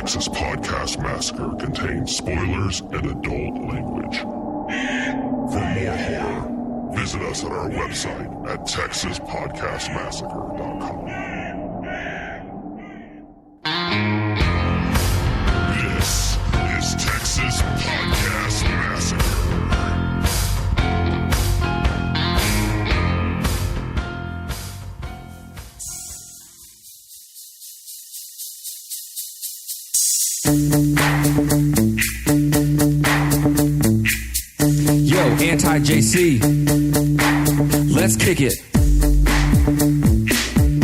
Texas Podcast Massacre contains spoilers and adult language. For more horror, visit us at our website at texaspodcastmassacre.com. This is Texas Podcast Massacre. Yo, anti-JC, let's kick it.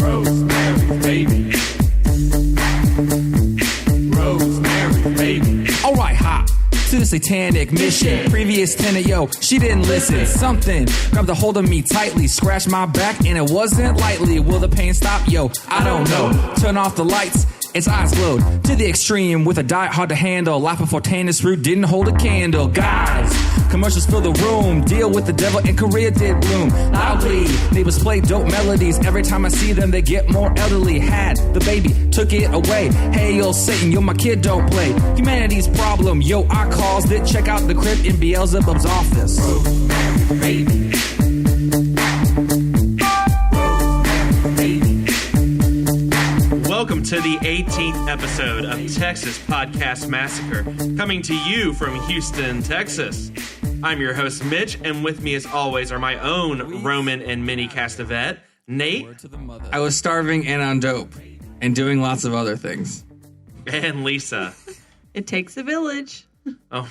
Rosemary, baby. Rosemary, baby. All right, hop to the satanic mission. Previous tenant, yo, she didn't listen. Something grabbed a hold of me tightly, scratched my back, and it wasn't lightly. Will the pain stop? Yo, I don't know. Turn off the lights. Its eyes glowed to the extreme with a diet hard to handle. Life before Tannis root didn't hold a candle. Guys, commercials fill the room. Deal with the devil and Korea did bloom. Loudly, neighbors play dope melodies. Every time I see them, they get more elderly. Had the baby, took it away. Hey, yo, Satan, yo, my kid don't play. Humanity's problem, yo, I caused it. Check out the crib in Beelzebub's office. Rosemary, baby. Welcome to the 18th episode of Texas Podcast Massacre, coming to you from Houston, Texas. I'm your host, Mitch, and with me as always are my own Roman and mini Castavet, Nate. I was starving and on dope and doing lots of other things. And Lisa. It takes a village. Oh,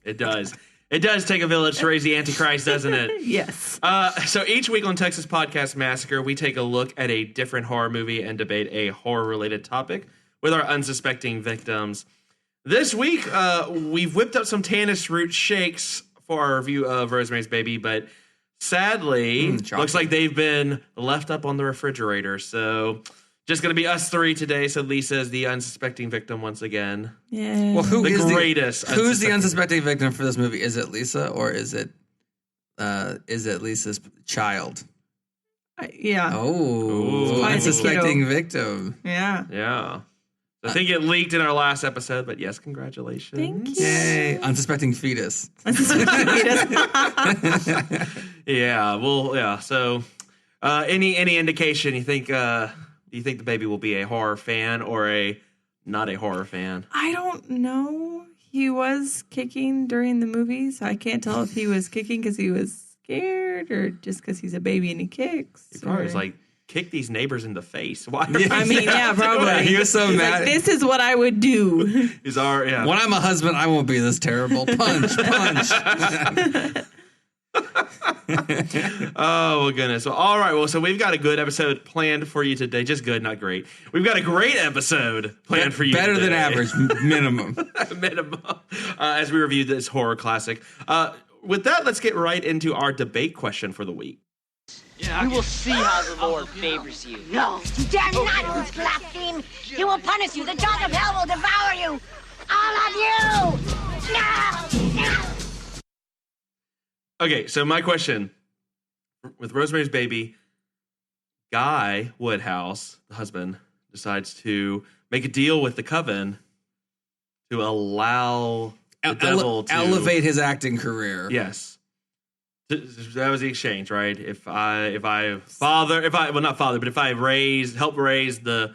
it does. It does take a village to raise the Antichrist, doesn't it? Yes. So each week on Texas Podcast Massacre, we take a look at a different horror movie and debate a horror-related topic with our unsuspecting victims. This week, we've whipped up some Tannis root shakes for our review of Rosemary's Baby, but sadly, looks like they've been left up on the refrigerator. So just going to be us three today. So Lisa is the unsuspecting victim once again. Yeah. Well, who's the unsuspecting victim for this movie? Is it Lisa or is it Lisa's child? Yeah. Oh, unsuspecting victim. Yeah. Yeah. I think it leaked in our last episode, but yes, congratulations. Thank you. Yay, unsuspecting fetus. Yeah. Well, yeah. So, any indication you think? Do you think the baby will be a horror fan or not a horror fan? I don't know. He was kicking during the movie, so I can't tell if he was kicking because he was scared or just because he's a baby and he kicks. He probably was like, kick these neighbors in the face. Why? I mean, yeah, probably. He was so mad. Like, this is what I would do. He's already. Yeah. When I'm a husband, I won't be this terrible. Punch. Oh, well, goodness. Well, all right. Well, so we've got a good episode planned for you today. Just good, not great. We've got a great episode planned for you Better today. than average, minimum. Minimum. As we review this horror classic. With that, let's get right into our debate question for the week. We will see how the Lord favors you. No, you dare not blaspheme. He will punish you. The jaws of hell will devour you. All of you. No. Okay, so my question with Rosemary's Baby, Guy Woodhouse, the husband, decides to make a deal with the coven to allow the devil to elevate his acting career. Yes. That was the exchange, right? If I help raise the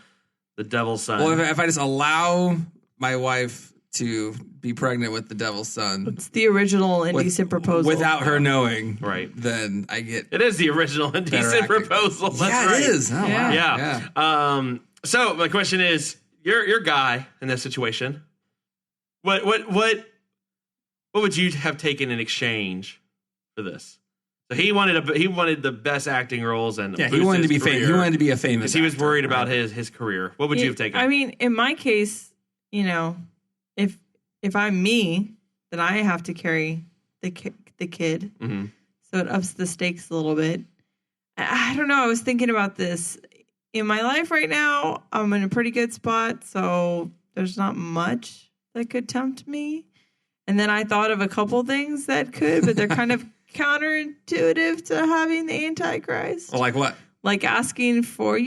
devil's son. Well, if I just allow my wife to be pregnant with the devil's son, It's the original indecent proposal. without her knowing, Right. then I get It is the original indecent acting. proposal. That's yeah, right. it is. Oh, Yeah. wow. Yeah. So my question is, you're Guy in this situation. What would you have taken in exchange for this? So he wanted the best acting roles and Yeah, he wanted to be famous. He wanted to be a famous. He was actor, worried about right? his career. What would you have taken? I mean, in my case, if I'm me, then I have to carry the kid. Mm-hmm. So it ups the stakes a little bit. I don't know. I was thinking about this. In my life right now, I'm in a pretty good spot, so there's not much that could tempt me. And then I thought of a couple things that could, but they're kind of counterintuitive to having the Antichrist. Like what? Like asking for,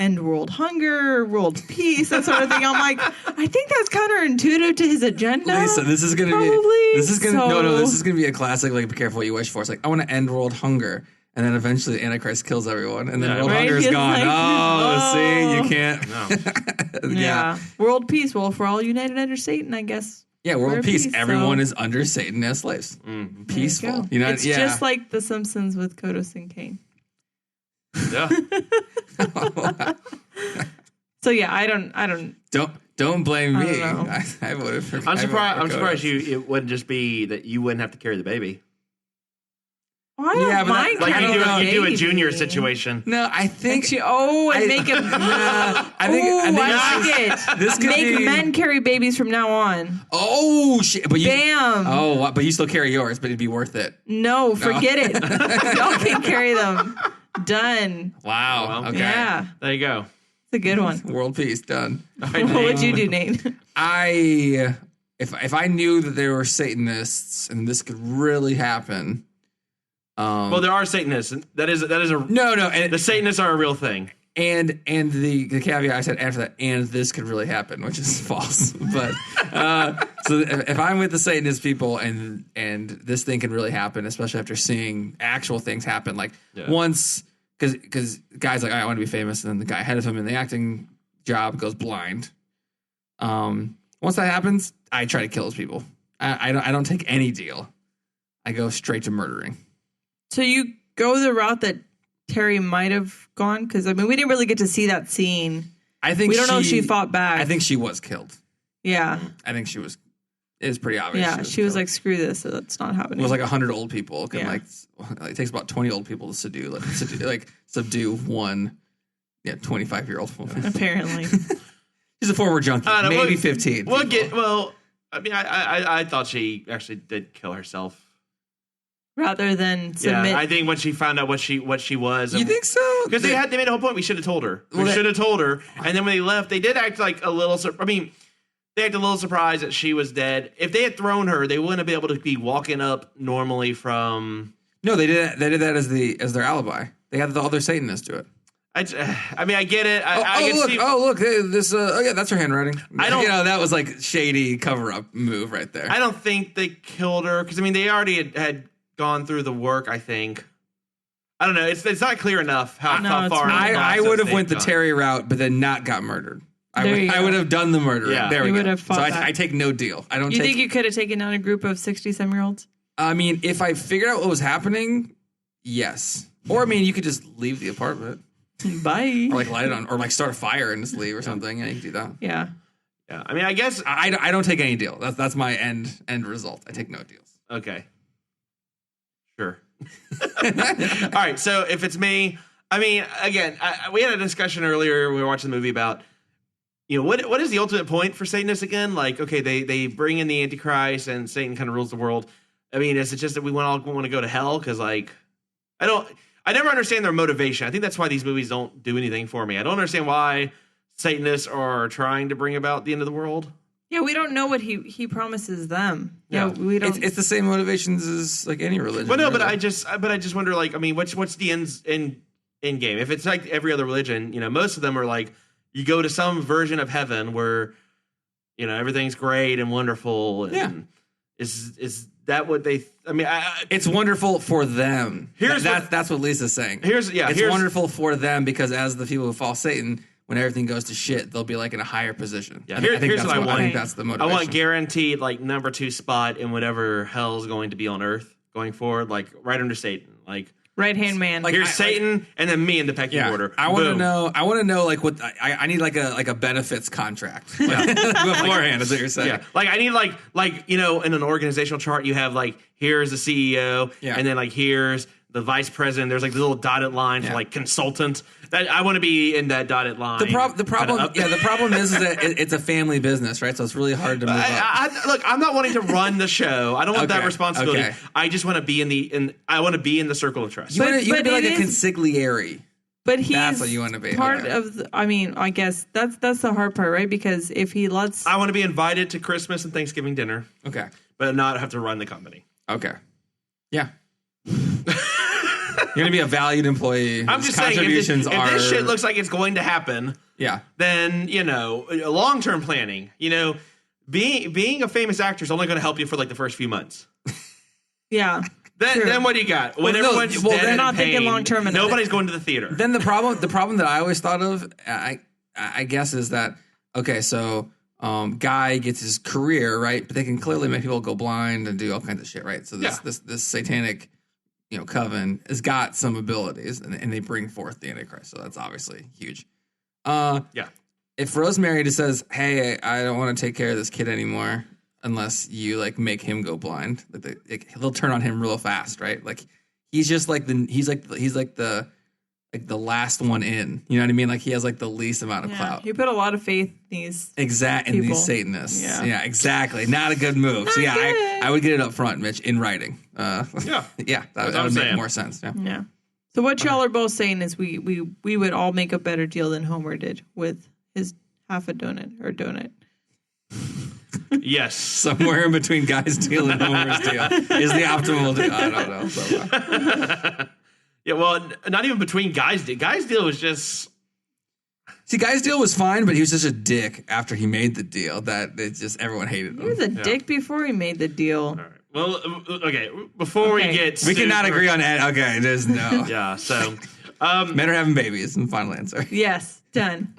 end world hunger, world peace, that sort of thing. I'm like, I think that's counterintuitive to his agenda. Lisa, this is gonna probably. This is gonna be a classic. Like, be careful what you wish for. It's like, I want to end world hunger, and then eventually the Antichrist kills everyone, and then world hunger is He's gone. like, See, you can't. No. Yeah. World peace. Well, if we're all united under Satan, I guess. Yeah, world We're peace. peace, Everyone so- is under Satan as slaves. Peaceful. Go. It's just like The Simpsons with Kodos and Kane. Yeah. So yeah, I don't. Don't blame me. I don't know. I voted for. I'm surprised it wouldn't just be that you wouldn't have to carry the baby. Well, I don't Yeah, but mind that- Like carrying you do a baby. junior situation. No, I think. And make him. I think I like it. this could Make be. men carry babies from now on. Oh shit! But you. Bam. Oh, but you still carry yours, but it'd be worth it. No, forget it. Y'all can carry them. Done. Wow. Well, Okay. Yeah, There you go. it's a good one. World peace done. What would you do, Nate? If I knew that there were Satanists and this could really happen. Well, there are Satanists. That is a No, and the Satanists are a real thing. and the caveat I said after that, and this could really happen, which is false. But so if I'm with the Satanist people and this thing can really happen, especially after seeing actual things happen, like once, because guys like, I want to be famous, and then the guy ahead of him in the acting job goes blind. Once that happens, I try to kill those people. I don't take any deal. I go straight to murdering. So you go the route that Terry might have gone? Because, I mean, we didn't really get to see that scene. I think We don't know if she fought back. I think she was killed. Yeah. I think she was. It was pretty obvious. Yeah, she was killed. like, screw this. So that's not happening. It was like 100 old people. Can Yeah. it takes about 20 old people to subdue one 25-year-old woman. Apparently. She's a former junkie. I don't know, Maybe we'll- 15. I mean, I thought she actually did kill herself. Rather than submit. Yeah, I think when she found out what she was. You think so? Because they made a whole point. We should have told her. Well, We they- should have told her. And then when they left, they did act like a little. They acted a little surprised that she was dead. If they had thrown her, they wouldn't have been able to be walking up normally from. No, they did that as their alibi. They had the other Satanists do it. I mean, I get it. Look! That's her handwriting. I don't- that was like shady cover-up move right there. I don't think they killed her because I mean they already had gone through the work. I think. I don't know. It's not clear enough how No, far. it's in the not. I process would have they've went the gone. Terry route, but then not got murdered. I There you go. would have done the murder. Yeah. There we You go. would have fought so back. I take no deal. I don't You take. think you could have taken down a group of 60-some-year-olds? I mean, if I figured out what was happening, yes. Or I mean, you could just leave the apartment, Bye. or like light it on, or like start a fire and just leave or something. Yeah, you can do that. Yeah. Yeah, I mean, I guess. I don't take any deal. That's my end result. I take no deals. Okay. Sure. All right. So if it's me, I mean, again, we had a discussion earlier when we were watching the movie about, what is the ultimate point for Satanists again? Like, okay, they bring in the Antichrist and Satan kind of rules the world. I mean, is it just that we all want to go to hell? Because I never understand their motivation. I think that's why these movies don't do anything for me. I don't understand why Satanists are trying to bring about the end of the world. Yeah, we don't know what he promises them. Yeah. We don't. It's the same motivations as like any religion. Well, no, but really. I just wonder, like, I mean, what's the end game? If it's like every other religion, most of them are like, you go to some version of heaven where, everything's great and wonderful. And Yeah. Is that what they? I mean, It's wonderful for them. Here's That's what Lisa's saying. Here's wonderful for them because as the people who follow Satan, when everything goes to shit, they'll be like in a higher position. Yeah, I think here's that's what I want. I think that's the I motivation. want guaranteed like number 2 spot in whatever hell's going to be on Earth going forward, like right under Satan, like. right-hand man. Here's Satan, and then me in the pecking order. I want to Boom. know. I want to know like what I need like a benefits contract beforehand. Is what you're saying? Yeah, like I need like in an organizational chart you have like here's the CEO, and then like here's the vice president. There's like the little dotted line for like consultant. That I want to be in that dotted line. The problem is that it's a family business, right? So it's really hard to move up. Look, I'm not wanting to run the show. I don't want that Okay, responsibility. okay. I just want to be I want to be in the circle of trust. You want to but be like it a is- consigliere. But he's That's what you want to be. part Okay. of the, I mean, I guess that's the hard part, right? Because if he lets I want to be invited to Christmas and Thanksgiving dinner, Okay. but not have to run the company. Okay. Yeah. You're going to be a valued employee. I'm just saying, if this shit looks like it's going to happen, then, long-term planning, being a famous actor is only going to help you for like the first few months. Yeah. Then what do you got? When everyone's dead they're and not pain, thinking long-term enough. nobody's going to the theater. Then the problem that I always thought of, I guess, is that, okay, so guy gets his career, right? But they can clearly make people go blind and do all kinds of shit, right? So this satanic, coven has got some abilities, and they bring forth the Antichrist. So that's obviously huge. If Rosemary just says, "Hey, I don't want to take care of this kid anymore unless you like make him go blind," they'll turn on him real fast, right? Like he's just like the last one in. You know what I mean? Like he has like the least amount of clout. You put a lot of faith in these in these Satanists. Yeah, exactly. Not a good move. So I would get it up front, Mitch, in writing. That would make more sense. Yeah. So what y'all are both saying is we would all make a better deal than Homer did with his half a donut. Yes. Somewhere in between Guy's deal and Homer's deal is the optimal deal. I don't know. Yeah, well, not even between Guy's deal. Guy's deal was just... See, Guy's deal was fine, but he was such a dick after he made the deal that it's just everyone hated him. He was a dick before he made the deal. All right. Well, okay, before we get... We cannot agree on that. Okay, there's no... Yeah, so... Men are having babies, and final answer. Yes, done.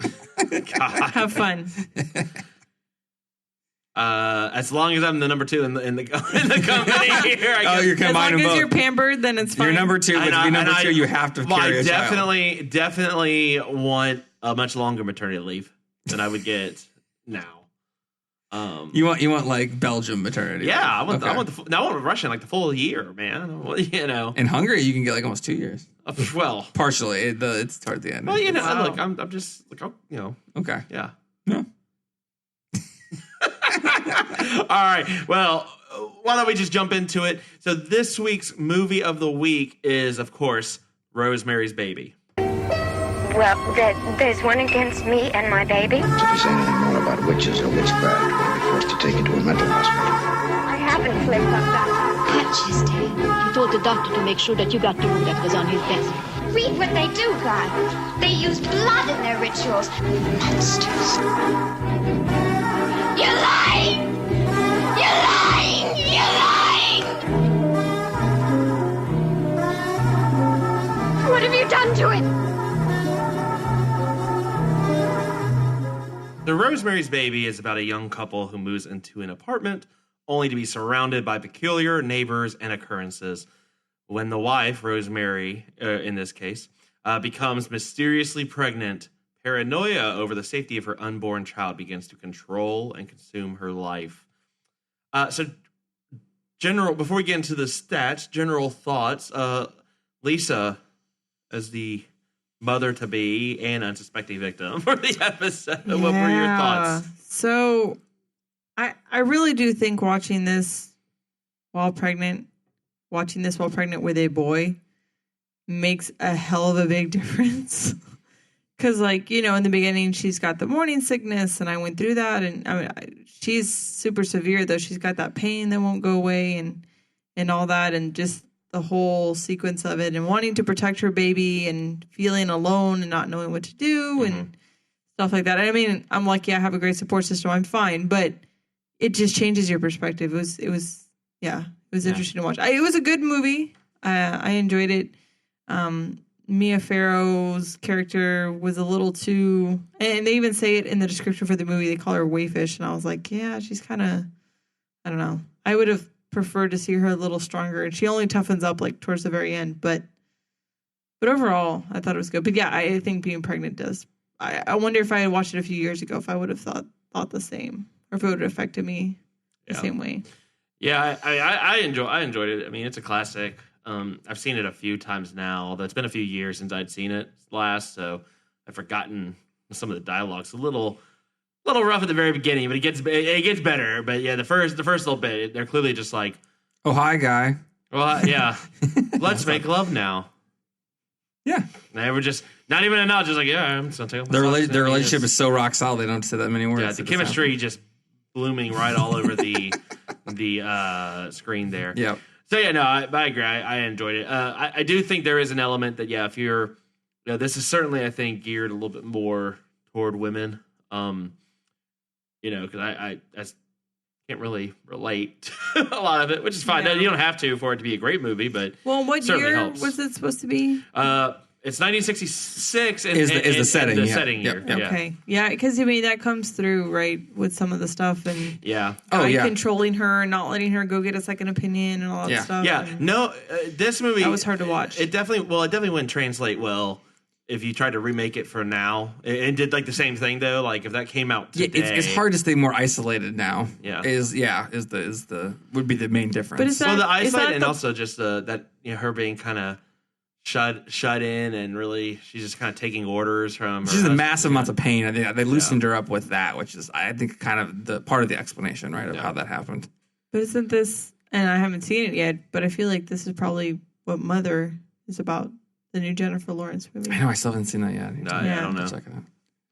Have fun. As long as I'm the number 2 in the company here, I guess. You're combining both. As long as you're pampered, then it's fine. You're number 2, but to be number 2, you have to carry a child. Definitely want a much longer maternity leave than I would get now. You want like Belgium maternity? Yeah, I want Russian like the full year, man. In Hungary, you can get like almost 2 years. Well, partially. It's toward the end. Well, look, I'm just like, okay, yeah. All right. Well, why don't we just jump into it? So this week's movie of the week is, of course, Rosemary's Baby. Well, there's one against me and my baby. If you say anything more about witches or witchcraft, we'll be forced to take you to a mental hospital. I haven't slipped up that. Majesty, he told the doctor to make sure that you got the room that was on his desk. Read what they do, God. They use blood in their rituals. Monsters. You're lying! You're lying! You're lying! What have you done to it? The Rosemary's Baby is about a young couple who moves into an apartment only to be surrounded by peculiar neighbors and occurrences. When the wife, Rosemary, in this case, becomes mysteriously pregnant, paranoia over the safety of her unborn child begins to control and consume her life. Before we get into the stats, general thoughts. Lisa, as the mother-to-be and unsuspecting victim for the episode, what were your thoughts? So, I really do think watching this while pregnant with a boy makes a hell of a big difference. Because, in the beginning, she's got the morning sickness, and I went through that. And she's super severe, though. She's got that pain that won't go away and all that. And just the whole sequence of it and wanting to protect her baby and feeling alone and not knowing what to do and stuff like that. I mean, I'm lucky I have a great support system. I'm fine. But it just changes your perspective. It was interesting to watch. It was a good movie. I enjoyed it. Mia Farrow's character was a little too, and they even say it in the description for the movie, they call her wayfish, and I was like, yeah, she's kind of, I don't know. I would have preferred to see her a little stronger, and she only toughens up towards the very end, but overall, I thought it was good. But yeah, I think being pregnant does. I wonder if I had watched it a few years ago, if I would have thought the same, or if it would have affected me the same way. Yeah, I enjoyed it. I mean, it's a classic. I've seen it a few times now, although it's been a few years since I'd seen it last, so I've forgotten some of the dialogue's a little rough at the very beginning, but it gets better. But yeah, the first little bit, they're clearly just like, "Oh, hi, guy." Well, yeah, let's make love now. Yeah, and they were just not even a nod, just like, yeah, I'm just gonna take off my socks. Their relationship is so rock solid; they don't say that many words. Yeah, the chemistry just blooming right all over the screen there. Yeah. So yeah, no, I agree. I enjoyed it. I do think there is an element that if you're, this is certainly I think geared a little bit more toward women. Because I can't really relate to a lot of it, which is fine. Yeah. You don't have to for it to be a great movie, but what year helps. was it supposed to be? It's 1966 Is the setting? The yeah. setting year. Yep. Yeah. Okay, yeah, because that comes through right with some of the stuff and controlling her, not letting her go get a second opinion and all that stuff. Yeah, and no, this movie that was hard to watch. It definitely wouldn't translate well if you tried to remake it for now. It did like the same thing though. Like if that came out today, it's hard to stay more isolated now. Yeah, would be the main difference. But is that, the isolated and also just that her being kind of shut in and really she's just kind of taking orders from. She's in massive amounts of pain. I think they loosened her up with that, which is I think kind of the part of the explanation, right, of how that happened. But isn't this? And I haven't seen it yet, but I feel like this is probably what Mother is about. The new Jennifer Lawrence movie. I know. I still haven't seen that yet. I don't know. Check it out.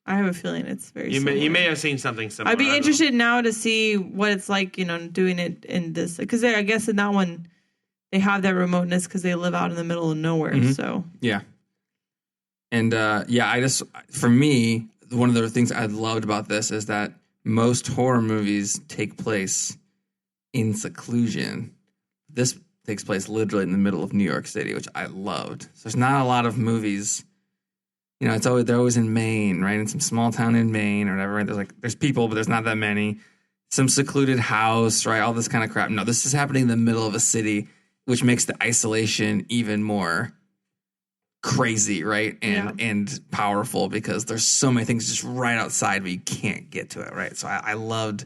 I have a feeling it's very. You may have seen something similar. I'd be interested now to see what it's like, doing it in this, because I guess in that one they have that remoteness because they live out in the middle of nowhere. Mm-hmm. So yeah, and for me, one of the things I loved about this is that most horror movies take place in seclusion. This takes place literally in the middle of New York City, which I loved. So there's not a lot of movies. They're always in Maine, right? In some small town in Maine or whatever. Right? There's people, but there's not that many. Some secluded house, right? All this kind of crap. No, this is happening in the middle of a city, which makes the isolation even more crazy, right? And powerful because there's so many things just right outside, but you can't get to it, right? So I loved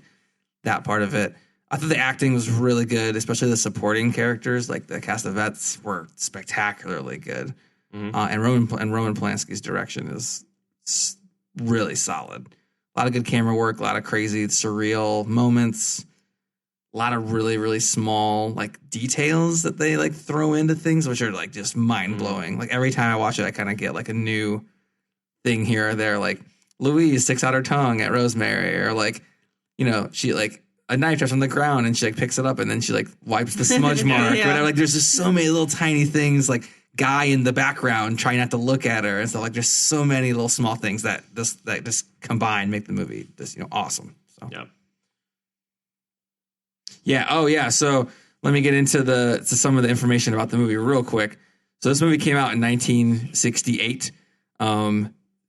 that part of it. I thought the acting was really good, especially the supporting characters, like the cast of vets were spectacularly good. Mm-hmm. And Roman Polanski's direction is really solid. A lot of good camera work, a lot of crazy, surreal moments, a lot of really, really small like details that they like throw into things, which are like just mind blowing. Mm-hmm. Like every time I watch it, I kind of get like a new thing here or there. Like Louise sticks out her tongue at Rosemary, or like, she like. A knife drops on the ground and she like picks it up and then she like wipes the smudge mark. Or whatever. Like there's just so many little tiny things, like guy in the background trying not to look at her and stuff. Like there's so many little small things that just combine make the movie just awesome. So yeah. Oh yeah. So let me get into some of the information about the movie real quick. So this movie came out in 1968.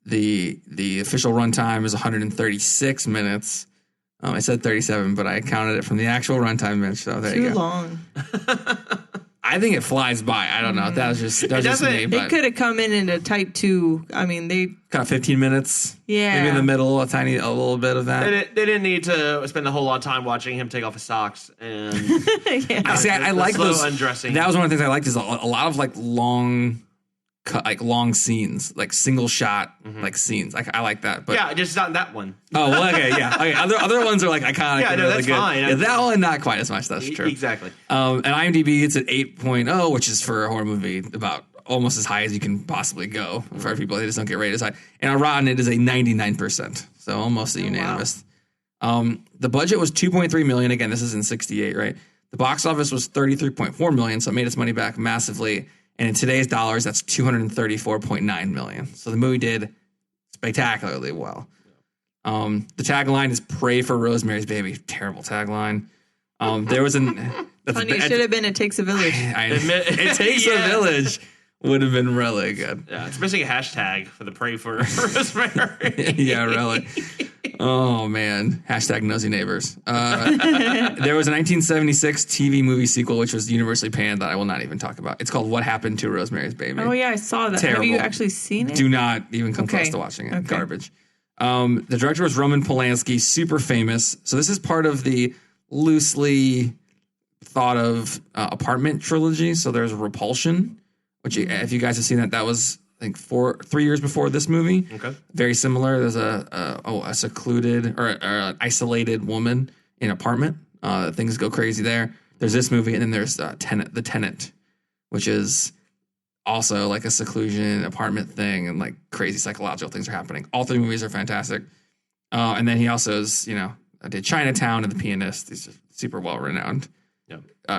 The official runtime is 136 minutes. I said 37, but I counted it from the actual runtime minutes. So there you go. Too long. I think it flies by. I don't know. That was just me. They could have come in a type 2. I mean, they kind of 15 minutes. Yeah, maybe in the middle, a little bit of that. They didn't need to spend a whole lot of time watching him take off his socks and. I like those undressing. That was one of the things I liked is a lot of like long scenes, like single shot, like scenes. I like that. But yeah, just not that one. Oh, well, okay, yeah. Okay, other ones are like iconic. Yeah, and no, really that's good. fine. Yeah, that one, not quite as much. That's true. Exactly. And IMDb, it's at 8.0, which is for a horror movie about almost as high as you can possibly go for people. They just don't get rated as high. And on Rotten, it is a 99%, so almost a unanimous. Wow. The budget was $2.3 million. Again, this is in 68, right? The box office was $33.4 million, so it made its money back massively. And in today's dollars, that's $234.9 million. So the movie did spectacularly well. The tagline is "Pray for Rosemary's Baby." Terrible tagline. There was funny. It should have been "It Takes a Village." It takes a village. Would have been really good. Yeah, it's missing a hashtag for the "Pray for Rosemary." Yeah, really. Oh man, hashtag nosy neighbors. There was a 1976 TV movie sequel which was universally panned that I will not even talk about. It's called "What Happened to Rosemary's Baby." Oh yeah, I saw that. Terrible. Have you actually seen it? Do not even come close to watching it. Okay. Garbage. The director was Roman Polanski, super famous. So this is part of the loosely thought of apartment trilogy. So there's Repulsion, which if you guys have seen that was I think 3 years before this movie. Okay. Very similar. There's a secluded or an isolated woman in an apartment. Things go crazy there. There's this movie, and then there's The Tenant, which is also like a seclusion apartment thing, and like crazy psychological things are happening. All three movies are fantastic. And then he also is, did Chinatown and The Pianist. He's just super well renowned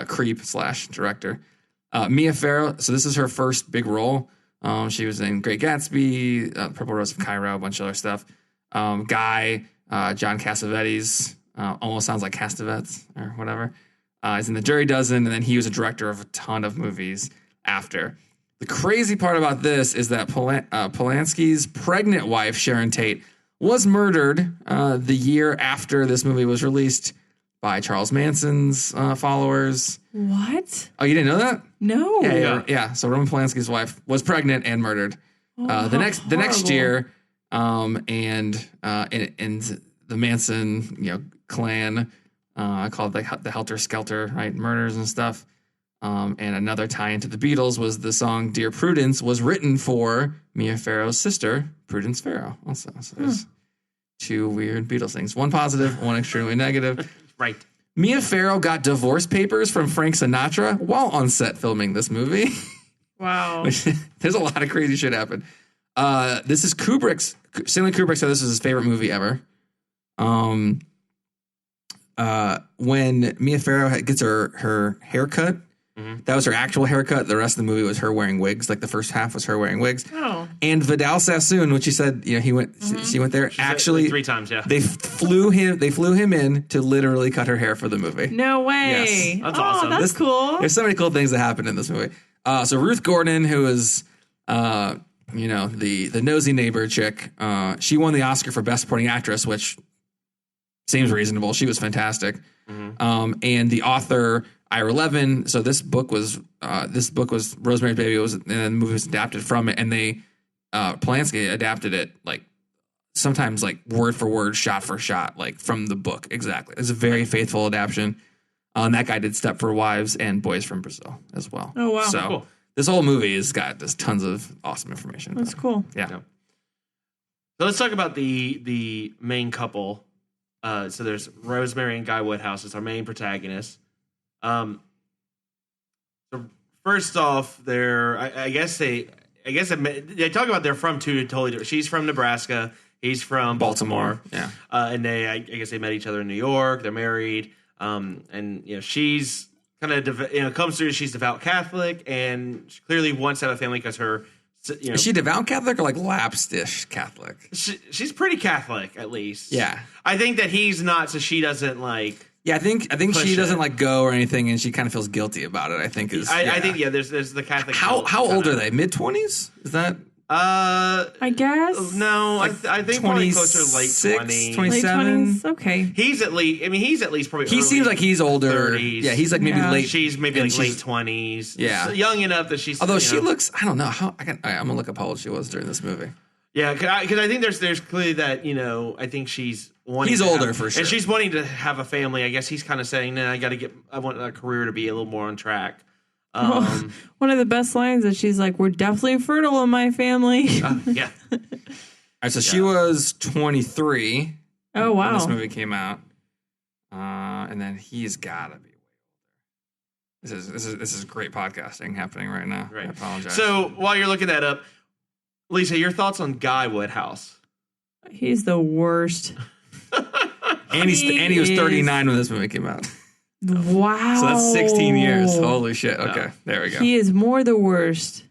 creep / director. Mia Farrow. So this is her first big role. She was in Great Gatsby, Purple Rose of Cairo, a bunch of other stuff. John Cassavetes, almost sounds like Castavets or whatever. He's in The Dirty Dozen, and then he was a director of a ton of movies after. The crazy part about this is that Polanski's pregnant wife, Sharon Tate, was murdered the year after this movie was released by Charles Manson's followers. What? Oh, you didn't know that? No. Yeah. So Roman Polanski's wife was pregnant and murdered. The next year, and the Manson clan, called the Helter Skelter, right, murders and stuff. And another tie into the Beatles was the song "Dear Prudence" was written for Mia Farrow's sister, Prudence Farrow. Also, so there's two weird Beatles things. One positive, one extremely negative. Right. Mia Farrow got divorce papers from Frank Sinatra while on set filming this movie. Wow. There's a lot of crazy shit happen. This is Stanley Kubrick said this is his favorite movie ever. When Mia Farrow gets her haircut, that was her actual haircut. The rest of the movie was her wearing wigs. Like the first half was her wearing wigs. Oh. And Vidal Sassoon, which she said, he went, she went there. Actually, like 3 times, yeah. They flew him in to literally cut her hair for the movie. No way. Yes. That's awesome. That's cool. There's so many cool things that happen in this movie. So Ruth Gordon, who is, the nosy neighbor chick, she won the Oscar for Best Supporting Actress, which seems reasonable. She was fantastic. And the author Ira Levin. So this book was Rosemary's Baby. And the movie was adapted from it, and they Polanski adapted it like sometimes like word for word, shot for shot, like from the book exactly. It's a very faithful adaptation. That guy did Stepford Wives and Boys from Brazil as well. Oh wow! So cool. This whole movie has got just tons of awesome information. That's cool. Yeah. So let's talk about the main couple. So there's Rosemary and Guy Woodhouse as our main protagonists. So first off, I guess they talk about they're from two totally different. She's from Nebraska. He's from Baltimore. Yeah. And I guess they met each other in New York. They're married. And she's kind of comes through. She's devout Catholic, and she clearly wants to have a family because her. Is she devout Catholic or like lapsed-ish Catholic? She's pretty Catholic, at least. Yeah. I think that he's not, so she doesn't like. Yeah, I think she doesn't like go or anything, and she kind of feels guilty about it. I think is. I think there's the Catholic. How old are they? Mid-20s? Is that? I guess. No, like I think probably closer to late 20s. 27. Okay. He's at least probably. He seems like he's older. 30s. Yeah, he's like maybe late. She's maybe like late 20s. Yeah, so young enough that she's. Although she looks, I don't know how. I'm gonna look up how old she was during this movie. Yeah, because I think there's clearly that I think she's wanting. He's older for sure, and she's wanting to have a family. I guess he's kind of saying, "Nah, I want a career to be a little more on track." One of the best lines is she's like, "We're definitely fertile in my family." Yeah. All right, so she was 23. Oh wow! When this movie came out, and then he's got to be. This is great podcasting happening right now. Right. I apologize. So while you're looking that up, Lisa, your thoughts on Guy Woodhouse? He's the worst. and he was 39 when this movie came out. Wow. So that's 16 years. Holy shit. Okay, there we go. He is more the worst.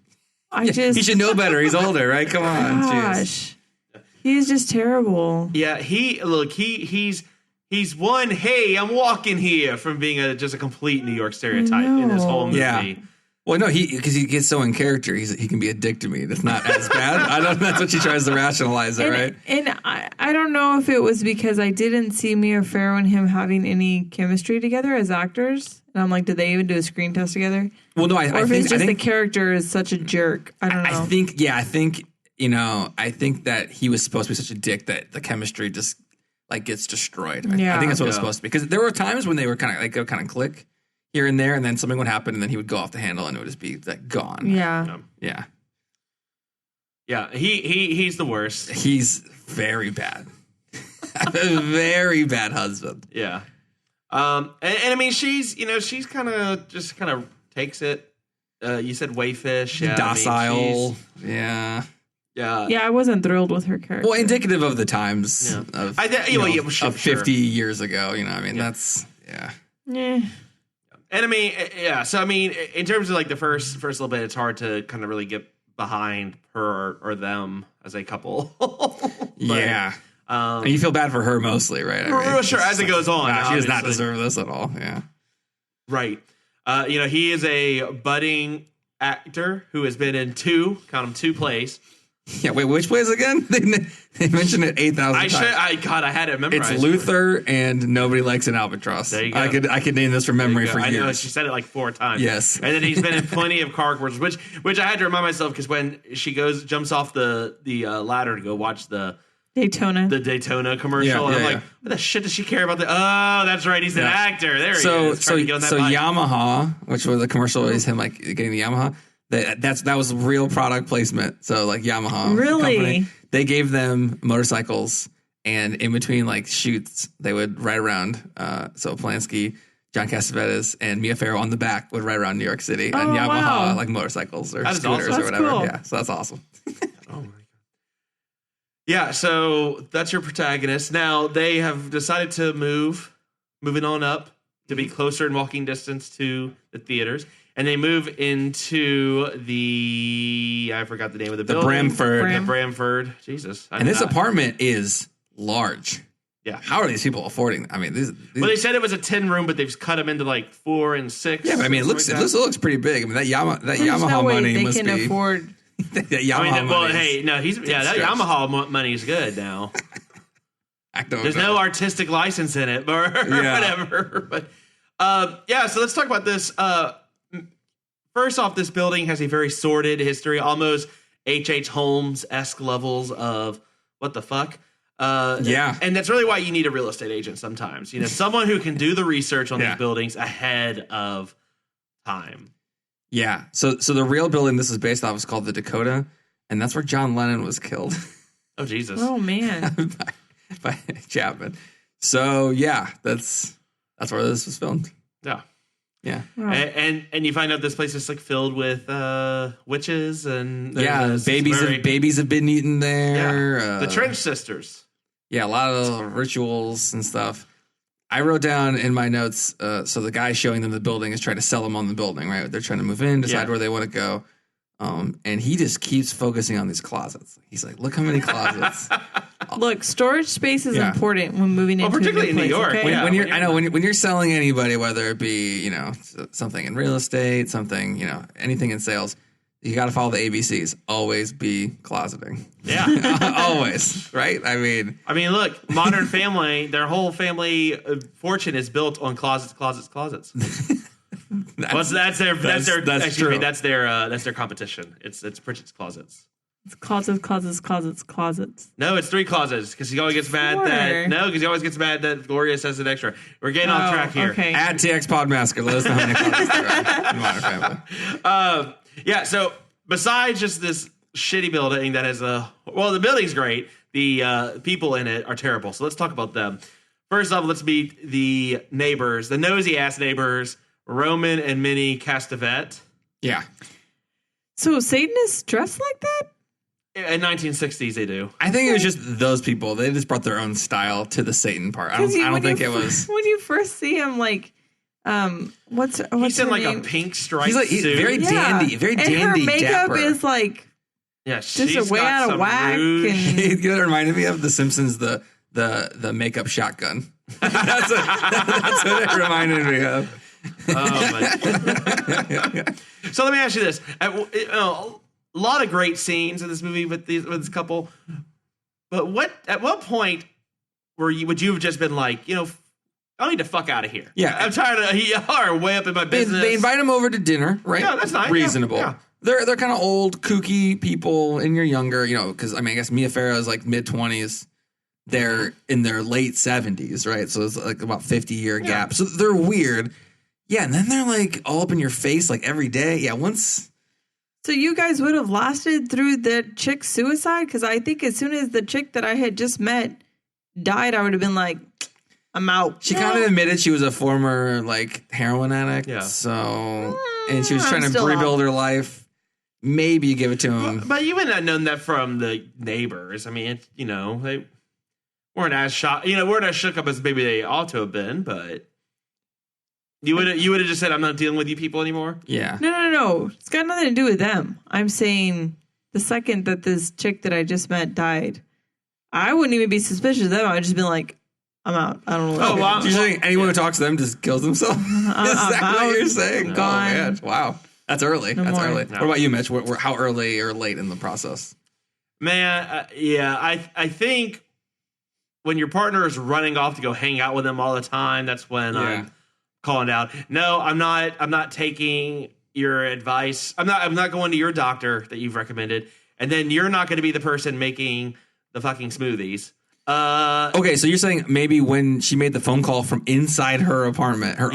He should know better. He's older, right? Come on. Gosh. He's just terrible. Yeah, he's one, hey, I'm walking here, from being just a complete New York stereotype in this whole movie. Yeah. Well, no, because he gets so in character, he can be a dick to me. That's not as bad. I don't. That's what she tries to rationalize it, right? And I don't know if it was because I didn't see Mia Farrow and him having any chemistry together as actors, and I'm like, did they even do a screen test together? Well, no, I think the character is such a jerk. I don't know. I think that he was supposed to be such a dick that the chemistry just like gets destroyed. I think that's what it's supposed to be, because there were times when they were kind of click here and there, and then something would happen, and then he would go off the handle, and it would just be like gone. Yeah. He's the worst. He's very bad. A very bad husband. Yeah. And I mean, she's kind of takes it. You said wayfish. Yeah, docile. Yeah. I wasn't thrilled with her character. Well, indicative of the times of 50 years ago. That's. Yeah. And I mean, yeah. So I mean, in terms of like the first little bit, it's hard to kind of really get behind her or them as a couple. But, yeah. And you feel bad for her mostly, right? Sure, as it goes on. She does not deserve this at all. Yeah. Right. He is a budding actor who has been in two plays. Yeah, wait, which plays again? They mentioned it 8,000 times. I had it memorized. It's Luther and Nobody Likes an Albatross. There you go. I could name this from memory for years. I know, she said it like 4 times. Yes. And then he's been in plenty of car commercials, which I had to remind myself because when she jumps off the ladder to go watch the Daytona commercial, and I'm like, what the shit does she care about? Oh, that's right, he's an actor. There he is. So Yamaha, which was the commercial, is him like getting the Yamaha. That was real product placement. So like Yamaha, really, company, they gave them motorcycles, and in between like shoots, they would ride around. So Polanski, John Cassavetes, and Mia Farrow on the back would ride around New York City on Yamaha like motorcycles or scooters or whatever. Cool. Yeah, so that's awesome. Oh my god. Yeah, so that's your protagonist. Now they have decided to moving on up to be closer in walking distance to the theaters. And they move into I forgot the name of the building. The Bramford. Jesus. And this apartment is large. Yeah. How are these people affording? I mean, these well, they said it was a 10-room, but they've cut them into like 4 and 6. Yeah, but I mean, it looks pretty big. I mean, that Yamaha no way money they must can be afford. That Yamaha money is good now. There's no artistic license in it, or whatever. But so let's talk about this. First off, this building has a very sordid history, almost H.H. Holmes-esque levels of what the fuck. And that's really why you need a real estate agent sometimes. Someone who can do the research on these buildings ahead of time. Yeah. So the real building this is based off is called the Dakota, and that's where John Lennon was killed. Oh, Jesus. Oh, man. by Chapman. So, yeah, that's where this was filmed. Yeah. Yeah, and you find out this place is like filled with witches and babies have been eaten there. Yeah. The Trench Sisters. Yeah, a lot of rituals and stuff. I wrote down in my notes. So the guy showing them the building is trying to sell them on the building. Right, they're trying to move in, decide where they want to go. And he just keeps focusing on these closets. He's like, look how many closets. Look, storage space is important when moving into particularly a new in New York. Okay? When you're selling anybody, whether it be, something in real estate, something, anything in sales, you got to follow the ABCs. Always be closeting. Yeah. Always. Right. I mean, look, Modern Family, their whole family fortune is built on closets. That's their competition. It's Pritchett's closets. It's closets. No, it's 3 closets because he always gets mad that Gloria says an extra. We're getting off track here. Okay. At TX Pod Massacre, let us know how many closets there are in Modern Family. So besides just this shitty building that has the building's great. The people in it are terrible. So let's talk about them. First off, let's meet the neighbors, the nosy ass neighbors, Roman and Minnie Castevet. Yeah. So Satanists dress like that? In 1960s, they do. I think it was just those people. They just brought their own style to the Satan part. I don't think it was. When you first see him, like, what's he's in like name? a pink striped suit. He's very dandy, very dandy. And her makeup dapper. Is like, just way out of whack. It reminded me of The Simpsons, the makeup shotgun. that's what it reminded me of. Oh my God. So let me ask you this: a lot of great scenes in this movie with this couple, but at what point would you have just been like, I need to fuck out of here? Yeah, I'm tired of y'all way up in my business. They invite him over to dinner, right? Yeah, that's nice. Reasonable. Yeah. They're kind of old, kooky people, and you're younger, because I guess Mia Farrow is like mid-20s. They're in their late 70s, right? So it's like about 50-year gap. So they're weird. Yeah, and then they're like all up in your face like every day. Yeah, once. So you guys would have lasted through the chick's suicide? Because I think as soon as the chick that I had just met died, I would have been like, I'm out. She kind of admitted she was a former like heroin addict. Yeah. So, and she was trying to rebuild her life. Maybe you give it to him. But you wouldn't have known that from the neighbors. I mean, they weren't as shocked. Weren't as shook up as maybe they ought to have been, but. You would have just said, I'm not dealing with you people anymore? Yeah. No. It's got nothing to do with them. I'm saying the second that this chick that I just met died, I wouldn't even be suspicious of them. I would just be like, I'm out. I don't know. Oh, wow. You're saying anyone who talks to them just kills themselves? Is that what you're saying? Gone. Oh, man. Wow. That's early. No That's more. early. No. What about you, Mitch? How early or late in the process? Man, I think when your partner is running off to go hang out with them all the time, that's when I'm calling out. No, I'm not taking your advice. I'm not going to your doctor that you've recommended, and then you're not going to be the person making the fucking smoothies. Okay, so you're saying maybe when she made the phone call from inside her apartment, your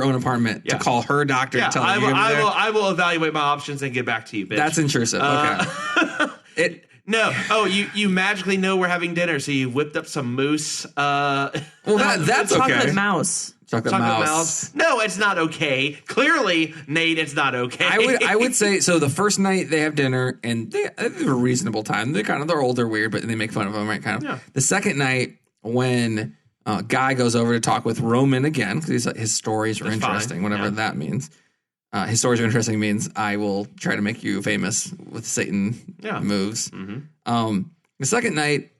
own apartment, to call her doctor and tell her I will evaluate my options and get back to you, bitch. That's intrusive. Okay. No. Oh, you magically know we're having dinner, so you whipped up some mousse. Well, that's okay. Chocolate mouse. Chocolate mouse. No, it's not okay. Clearly, Nate, it's not okay. I would say so. The first night they have dinner and they have a reasonable time. They're old, they're weird, but they make fun of them, right? Kind of. Yeah. The second night when Guy goes over to talk with Roman again because his stories are interesting, whatever that means. His stories are interesting means I will try to make you famous with Satan moves. Mm-hmm. The second night.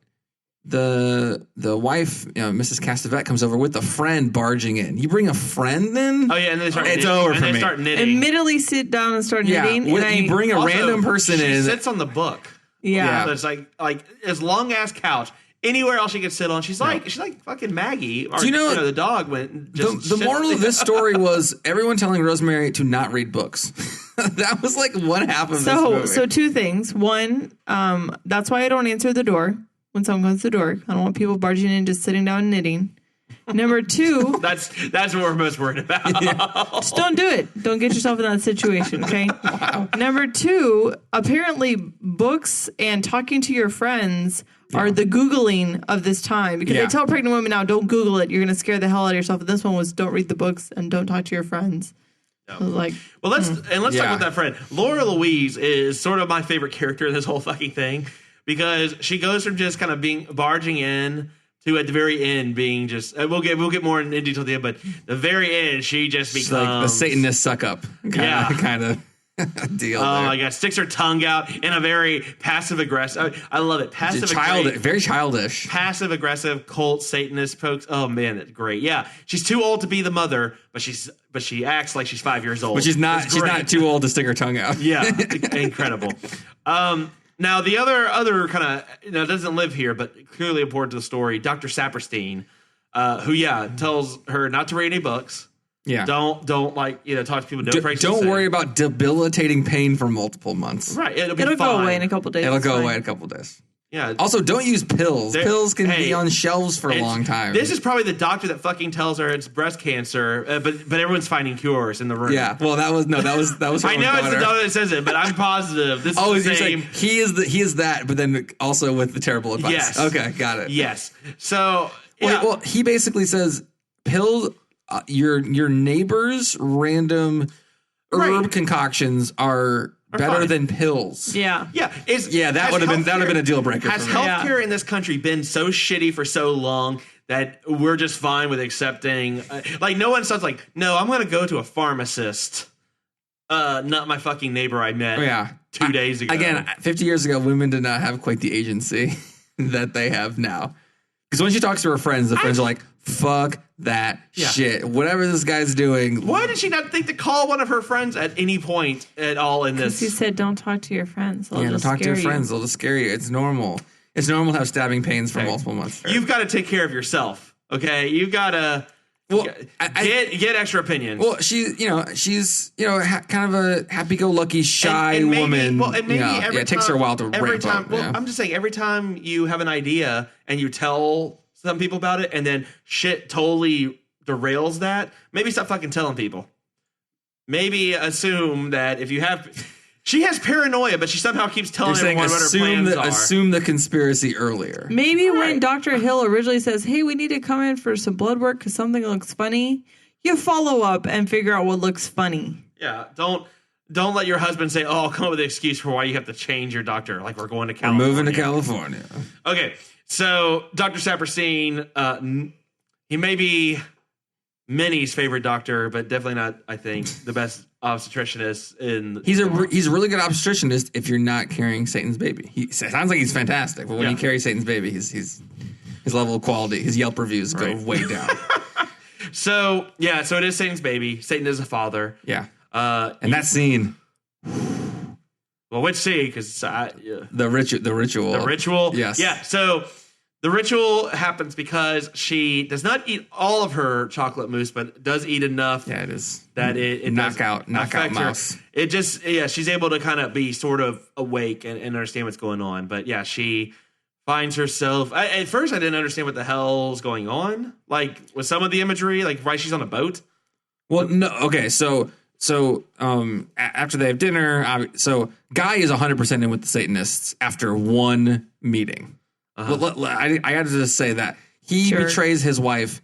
The wife, Mrs. Castevet, comes over with a friend barging in. You bring a friend in? Oh, yeah, and they start it's knitting. over and for they me. start knitting. Admittedly, sit down and start knitting. You bring a random person in. She sits on the book. Yeah. So it's like this long ass couch. Anywhere else she could sit on, she's like fucking Maggie. Or, do you know the dog went. The moral of this story was everyone telling Rosemary to not read books. That was like one half of this movie. So two things. One, that's why I don't answer the door when someone comes to the door. I don't want people barging in just sitting down and knitting. Number two, that's what we're most worried about. Just don't do it. Don't get yourself in that situation, okay? Wow. Number two, apparently books and talking to your friends are the Googling of this time. Because they tell pregnant women now, don't Google it. You're going to scare the hell out of yourself. And this one was don't read the books and don't talk to your friends. No. Like, let's talk about that friend. Laura Louise is sort of my favorite character in this whole fucking thing because she goes from just kind of being barging in to at the very end being just we'll get more in detail at the end, but the very end she just becomes like the Satanist suck up kind of deal. Oh my god, sticks her tongue out in a very passive aggressive. I love it. Very childish. Passive aggressive cult Satanist pokes. Oh man, that's great. Yeah, she's too old to be the mother, but she acts like she's 5 years old. But she's not. She's not too old to stick her tongue out. Yeah, incredible. Now, the other kind of, doesn't live here, but clearly important to the story, Dr. Saperstein, who, tells her not to read any books. Yeah. Don't talk to people. Don't worry about debilitating pain for multiple months. Right. It'll go away in a couple days. It'll go away in a couple days. Yeah. Also, don't use pills. Pills can be on shelves for a long time. This is probably the doctor that fucking tells her it's breast cancer, but everyone's finding cures in the room. Yeah. Well, that was her I know daughter. it's the doctor that says it, but I'm positive this is the same. He is that, but then also with the terrible advice. Yes. Okay, got it. Yes. So well, he basically says pills. Your neighbor's random herb concoctions are better than pills. Yeah. Yeah. That would have been a deal breaker. Has healthcare in this country been so shitty for so long that we're just fine with accepting? No one sounds like, no, I'm going to go to a pharmacist. Not my fucking neighbor I met 2 days ago. Again, 50 years ago, women did not have quite the agency that they have now. Because when she talks to her friends, the friends are like, fuck that shit. Whatever this guy's doing. Why did she not think to call one of her friends at any point at all in this? Because he said, don't talk to your friends. Don't talk to your friends. They'll just scare you. It's normal. It's normal to have stabbing pains for multiple months. You've got to take care of yourself, okay? You've got to get extra opinions. Well, she's kind of a happy-go-lucky, shy woman. Well, and maybe it takes her a while to ramp up. Well, I'm just saying, every time you have an idea and you tell some people about it, and then shit totally derails that, maybe stop fucking telling people. Maybe assume that if you have... She has paranoia, but she somehow keeps telling everyone what her plans are. Assume the conspiracy earlier. Maybe when Dr. Hill originally says, hey, we need to come in for some blood work because something looks funny, you follow up and figure out what looks funny. Yeah, don't let your husband say, oh, come up with an excuse for why you have to change your doctor, like we're going to California. We're moving to California. Okay, so Dr. Saperstein, he may be Minnie's favorite doctor, but definitely not, I think, the best obstetricianist in. He's a really good obstetricianist if you're not carrying Satan's baby. He sounds like he's fantastic, but when you carry Satan's baby, his level of quality, his Yelp reviews go way down. So it is Satan's baby. Satan is a father. Yeah. And that scene. Well, which scene? Because the ritual. The ritual. Yes. Yeah. So the ritual happens because she does not eat all of her chocolate mousse, but does eat enough. Yeah, it is that it knockout mouse. Her. It just she's able to kind of be sort of awake and understand what's going on. But yeah, she finds herself. At first, I didn't understand what the hell's going on. Like with some of the imagery, like why she's on a boat. Well, no. Okay, so after they have dinner, so Guy is 100% in with the Satanists after one meeting. Well, I got to just say that he betrays his wife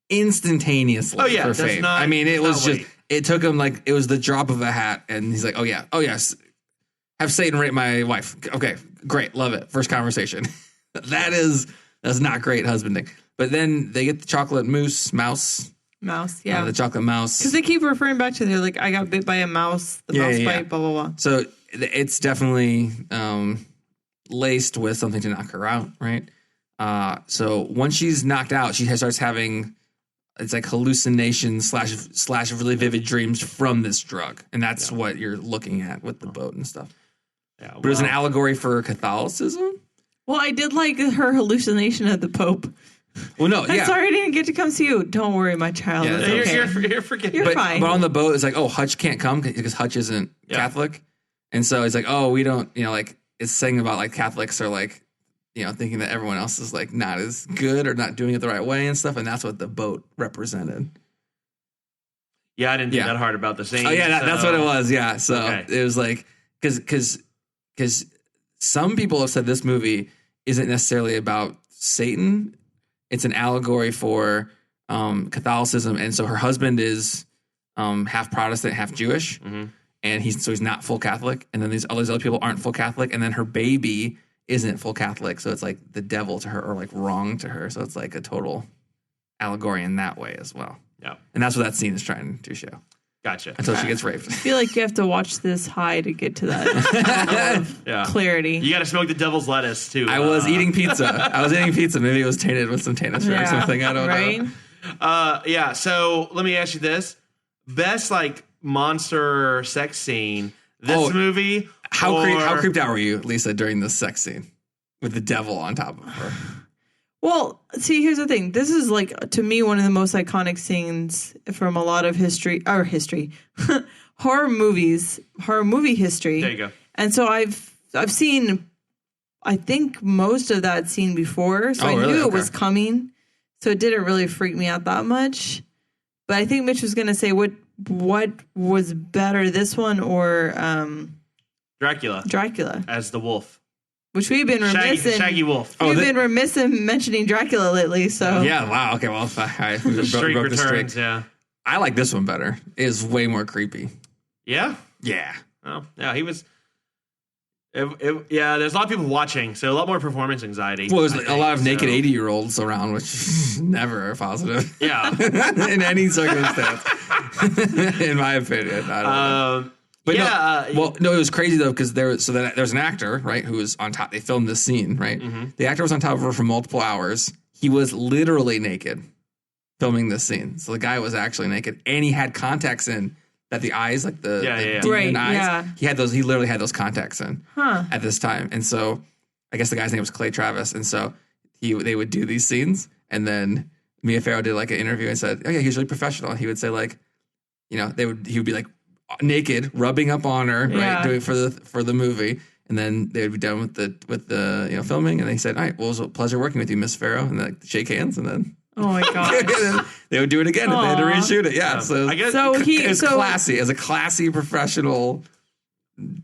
instantaneously for fame. I mean, it was just it took him like it was the drop of a hat, and he's like, oh yes, have Satan rape my wife. Okay, great, love it. First conversation. That's not great husbanding. But then they get the chocolate mouse, yeah, the chocolate mouse, because they keep referring back to they're like, I got bit by a mouse, the mouse bite, blah blah blah. So it's definitely laced with something to knock her out, right? So once she's knocked out, she starts having it's like hallucinations slash really vivid dreams from this drug, and that's what you're looking at with the boat and stuff. Yeah, but it was an allegory for Catholicism. Well, I did like her hallucination of the Pope. Well, no, I'm sorry I didn't get to come see you. Don't worry, my child. Yeah, it's okay. You're forgetting. You're fine. But on the boat, it's like, oh, Hutch can't come because Hutch isn't Catholic, and so it's like, oh, we don't, like it's saying about like Catholics are like, thinking that everyone else is like not as good or not doing it the right way and stuff, and that's what the boat represented. Yeah, I didn't think that hard about the scene. Oh yeah, that's what it was. Yeah, so it was like because some people have said this movie isn't necessarily about Satan. It's an allegory for Catholicism, and so her husband is half Protestant, half Jewish, and he's not full Catholic. And then all these other people aren't full Catholic, and then her baby isn't full Catholic, so it's like the devil to her or like wrong to her. So it's like a total allegory in that way as well. Yeah, and that's what that scene is trying to show. Gotcha. Until she gets raped. I feel like you have to watch this high to get to that clarity. You got to smoke the devil's lettuce too. I was eating pizza. Maybe it was tainted with some tannis or something. I don't know. So let me ask you this: best like monster sex scene. This movie. How creeped out were you, Lisa, during this sex scene with the devil on top of her? Well, see, here's the thing. This is like, to me, one of the most iconic scenes from a lot of horror movie history. There you go. And so I've seen, I think, most of that scene before, so I knew it was coming. So it didn't really freak me out that much. But I think Mitch was going to say what was better, this one or Dracula as the wolf. Which we've been remiss in. Shaggy Wolf. We've been remiss in mentioning Dracula lately, so. Yeah, wow. Okay, well, the streak returns, yeah. I like this one better. It is way more creepy. Yeah? Yeah. Oh, yeah, he was. There's a lot of people watching, so a lot more performance anxiety. Well, there's a lot of naked 80-year-olds around, which is never positive. Yeah. In any circumstance. In my opinion. I don't know. But it was crazy though because there's an actor, right, who was on top. They filmed this scene, right? Mm-hmm. The actor was on top of her for multiple hours. He was literally naked filming this scene. So the guy was actually naked, and he had contacts in that the eyes, like the demon eyes. Yeah. He had those. He literally had those contacts in at this time, and so I guess the guy's name was Clay Travis, and so they would do these scenes, and then Mia Farrow did like an interview and said, "Oh yeah, he's really professional." He would say like, he would be like naked, rubbing up on her, right, doing for the movie, and then they would be done with the filming, and they said, "All right, well, it was a pleasure working with you, Miss Farrow," and then shake hands, and then oh my god, they would do it again, and they had to reshoot it. Yeah, so I guess it was classy, as a classy professional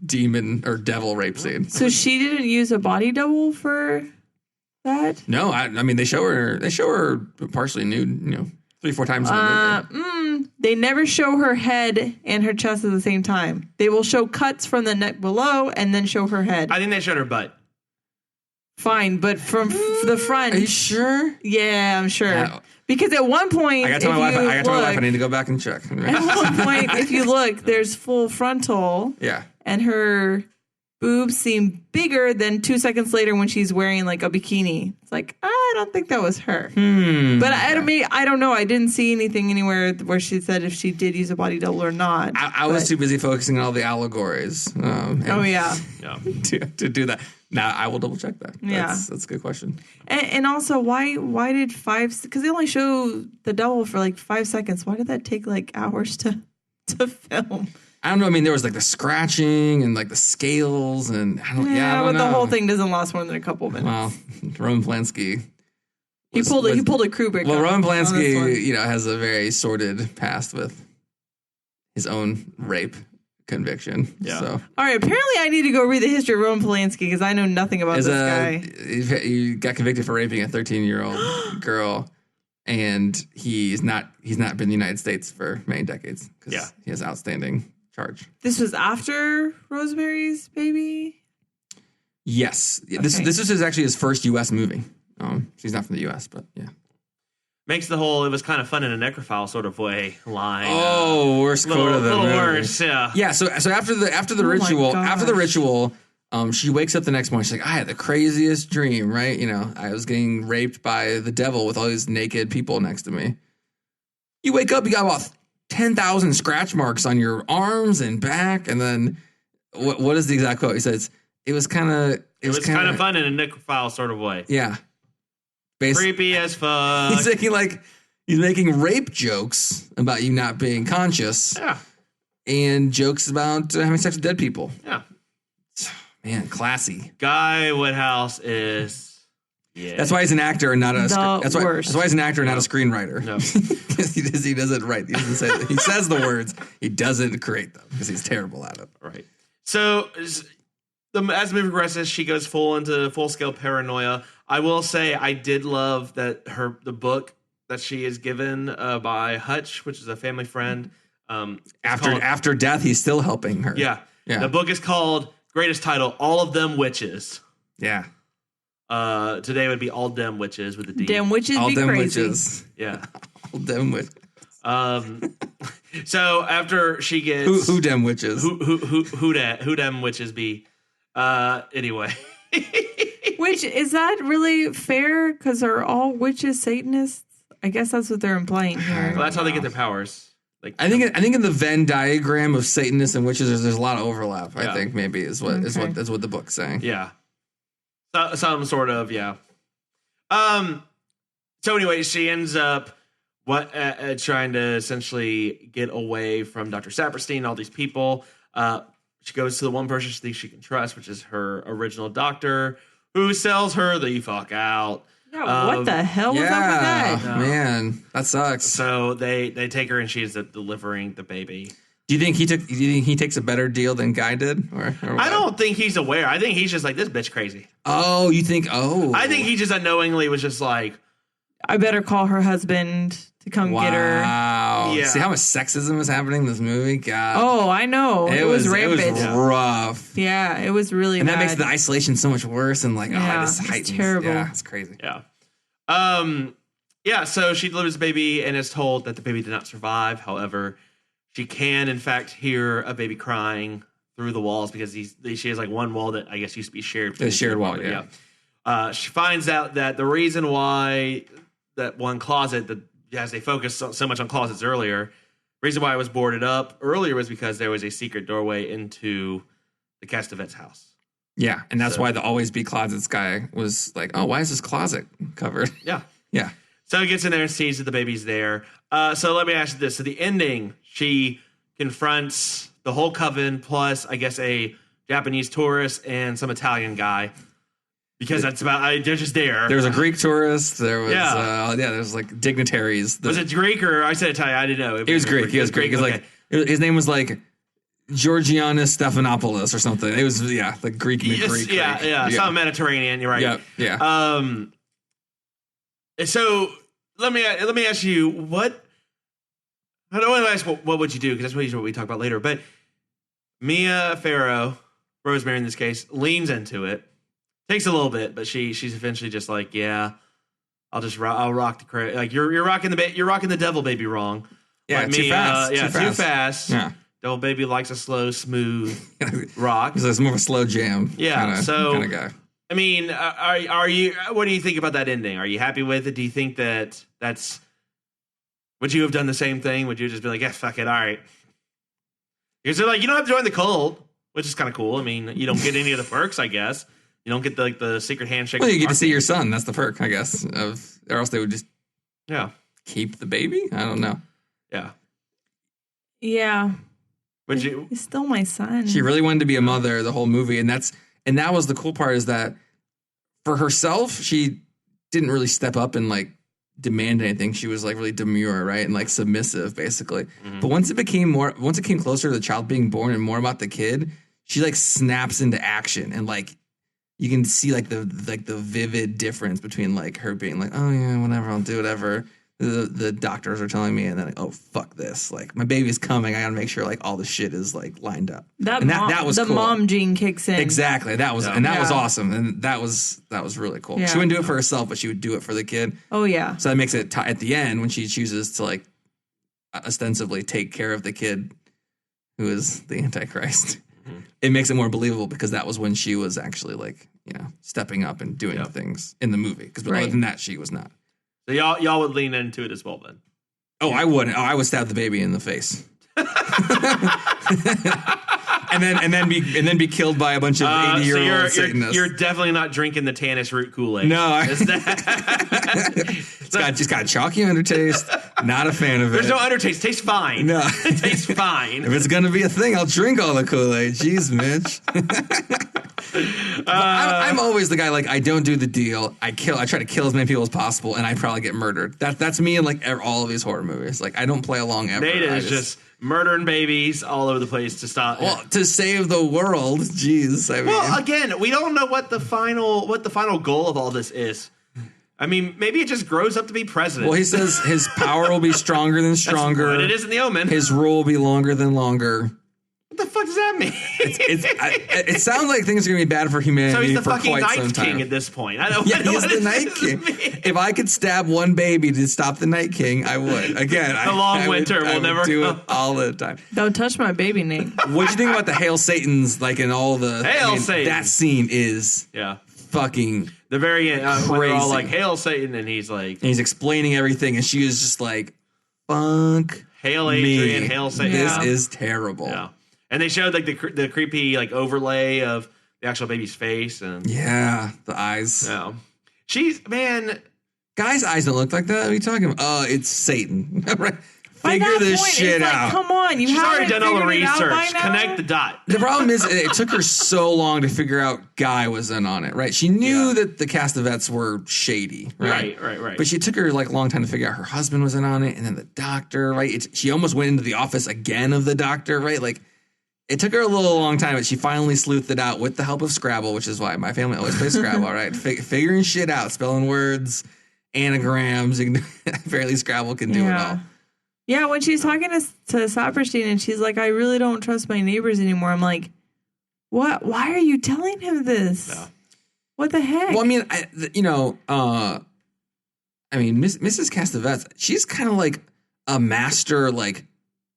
demon or devil rape scene. So she didn't use a body double for that? No, I mean they show her partially nude, 3-4 times in the movie. They never show her head and her chest at the same time. They will show cuts from the neck below and then show her head. I think they showed her butt. Fine, but from the front. Are you sure? Yeah, I'm sure. Because at one point, I got to tell my wife I need to go back and check. At one point, if you look, there's full frontal. Yeah. And her boobs seem bigger than 2 seconds later when she's wearing like a bikini. It's like, I don't think that was her. But I don't know. I didn't see anything anywhere where she said if she did use a body double or not. I was too busy focusing on all the allegories. To do that. Now I will double check that. That's a good question. And also, why did because they only show the double for like 5 seconds. Why did that take like hours to film? I don't know. I mean, there was like the scratching and like the scales and I don't know. The whole thing doesn't last more than a couple minutes. Well, Roman Polanski. He pulled a Kubrick. Well, Roman Polanski, has a very sordid past with his own rape conviction. Yeah. So. All right. Apparently, I need to go read the history of Roman Polanski because I know nothing about this guy. He got convicted for raping a 13-year-old girl, and he's not been in the United States for many decades because he has outstanding charge. This was after Rosemary's Baby? Yes. Okay. This was actually his first U.S. movie. She's not from the U.S., but yeah. Makes the whole "it was kind of fun in a necrophile" sort of way line. Worst quote of the movie. Little worse, yeah. Yeah. So after the ritual, she wakes up the next morning. She's like, I had the craziest dream, right? I was getting raped by the devil with all these naked people next to me. You wake up, you got about 10,000 scratch marks on your arms and back, and then what is the exact quote? He says, "It was kind of fun in a necrophile sort of way." Yeah. Creepy as fuck. He's making rape jokes about you not being conscious. Yeah. And jokes about having sex with dead people. Yeah. Man, classy. Guy Woodhouse is. Yeah. That's why he's an actor and not a. That's why he's an actor and not a screenwriter. No. he doesn't write. He doesn't say. He says the words. He doesn't create them because he's terrible at it. Right. So as the movie progresses, she goes full scale paranoia. I will say I did love that the book that she is given by Hutch, which is a family friend. After death, he's still helping her. Yeah. The book is called, greatest title, All of Them Witches. Yeah. Today would be All Dem Witches with a D. Dem Witches all be dem crazy. Witches. Yeah. All dem witches. So after she gets who dem witches? Who dem witches be? Anyway. Which, is that really fair? Because are all witches Satanists? I guess that's what they're implying here. Well, that's how they get their powers. I think in the Venn diagram of Satanists and witches, there's a lot of overlap. Yeah. I think maybe is what the book's saying. Yeah, some sort of So anyway, she ends up trying to essentially get away from Dr. Saperstein, all these people. She goes to the one person she thinks she can trust, which is her original doctor, who sells her the fuck out. Yeah, what the hell was up with that? No. Man, that sucks. So they take her and she's delivering the baby. Do you think he takes a better deal than Guy did? Or I don't think he's aware. I think he's just like, this bitch crazy. Oh, you think? Oh, I think he just unknowingly was just like, I better call her husband to come get her. Wow. Yeah. See how much sexism was happening in this movie? God. Oh, I know. It was rampant. It was rough. Yeah, it was really and bad. And that makes the isolation so much worse. And this heightens. Terrible. Yeah, it's crazy. Yeah. So she delivers the baby and is told that the baby did not survive. However, she can, in fact, hear a baby crying through the walls because she has like one wall that I guess used to be shared. The shared wall, yeah. She finds out that the reason why that one closet, as they focused so much on closets earlier, reason why it was boarded up earlier was because there was a secret doorway into the Castavet's house. Yeah, and that's why the Always Be Closets guy was like, oh, why is this closet covered? Yeah. Yeah. So he gets in there and sees that the baby's there. So let me ask you this. So the ending, she confronts the whole coven plus, I guess, a Japanese tourist and some Italian guy. Because that's about, they're just there. There was a Greek tourist. There was, there's like dignitaries. Was it Greek or, I said Italian, I didn't know. It was Greek. He was Greek. Okay. His name was like Georgianis Stephanopoulos or something. It was, like Greek. Greek. Yeah. Some Mediterranean, you're right. Yeah. So let me ask you, I don't want to ask what would you do, because that's usually what we talk about later, but Mia Farrow, Rosemary in this case, leans into it. Takes a little bit, but she's eventually just like, yeah, I'll rock the like you're rocking the devil baby wrong. Yeah, like too me, fast. Too fast. Yeah. Devil baby likes a slow, smooth rock. It's more of a slow jam. Yeah. Kind of guy. I mean, are you? What do you think about that ending? Are you happy with it? Do you think that's? Would you have done the same thing? Would you just be like, yeah, fuck it, all right? Because they're like, you don't have to join the cult, which is kind of cool. I mean, you don't get any of the perks, I guess. You don't get the secret handshake. Well, you get to see your son. That's the perk, I guess. Or else they would just keep the baby. I don't know. Yeah. Yeah. Would you? He's still my son. She really wanted to be a mother the whole movie, and that was the cool part is that for herself, she didn't really step up and like demand anything. She was like really demure, right, and like submissive, basically. Mm-hmm. But once it came closer to the child being born and more about the kid, she like snaps into action, and like you can see like the vivid difference between like her being like, oh yeah, whatever, I'll do whatever. The doctors are telling me, and then like, oh fuck this, like my baby's coming, I gotta make sure like all the shit is like lined up. That was the cool. Mom gene kicks in. Exactly, that was awesome, and that was really cool. Yeah. She wouldn't do it for herself, but she would do it for the kid. Oh yeah. So that makes it at the end when she chooses to like ostensibly take care of the kid who is the Antichrist. Mm-hmm. It makes it more believable because that was when she was actually like stepping up and doing things in the movie. Because other than that, she was not. So y'all would lean into it as well then. Oh, I wouldn't. Oh, I would stab the baby in the face. and then be killed by a bunch of 80-year-old Satanists. You're definitely not drinking the Tannis root Kool-Aid. No. It's got a chalky undertaste. Not a fan of it. There's no undertaste. Tastes fine. No. It tastes fine. If it's going to be a thing, I'll drink all the Kool-Aid. Jeez, Mitch. I'm always the guy, like, I don't do the deal. I try to kill as many people as possible, and I probably get murdered. That's me in, like, all of these horror movies. Like, I don't play along ever. Nate is just murdering babies all over the place to stop. Well, to save the world. Jeez. I mean. Well, again, we don't know what the final goal of all this is. I mean, maybe it just grows up to be president. Well, he says his power will be stronger than stronger. That's what it is in the Omen. His rule will be longer than longer. What the fuck does that mean? It sounds like things are going to be bad for humanity. So he's the for fucking quite Night some time. King at this point. He's the Night King. If I could stab one baby to stop the Night King, I would. Again, the long winter will never do come. it all the time. Don't touch my baby, Nate. What'd you think about the Hail Satans? Like in all the Satan. That scene is fucking the very end. crazy. When they're all like Hail Satan, and he's like, and he's explaining everything, and she is just like, "Fuck, Hail Adrian, Hail Satan." This is terrible. Yeah. And they showed like the creepy like overlay of the actual baby's face and the eyes. Yeah, guys' eyes don't look like that. What are you talking about? Oh, it's Satan. Right? Figure this shit out. Come on, she's already done all the research. Connect the dot. The problem is, it took her so long to figure out Guy was in on it. Right? She knew that the Castavets were shady. Right. But she took her like a long time to figure out her husband was in on it, and then the doctor. Right? She almost went into the office again of the doctor. Right? Like. It took her a long time, but she finally sleuthed it out with the help of Scrabble, which is why my family always plays Scrabble, right? Figuring shit out, spelling words, anagrams. Apparently Scrabble can do it all. Yeah, when she's talking to Saperstein and she's like, I really don't trust my neighbors anymore. I'm like, what? Why are you telling him this? No. What the heck? Well, I mean, Mrs. Castavets, she's kind of like a master, like,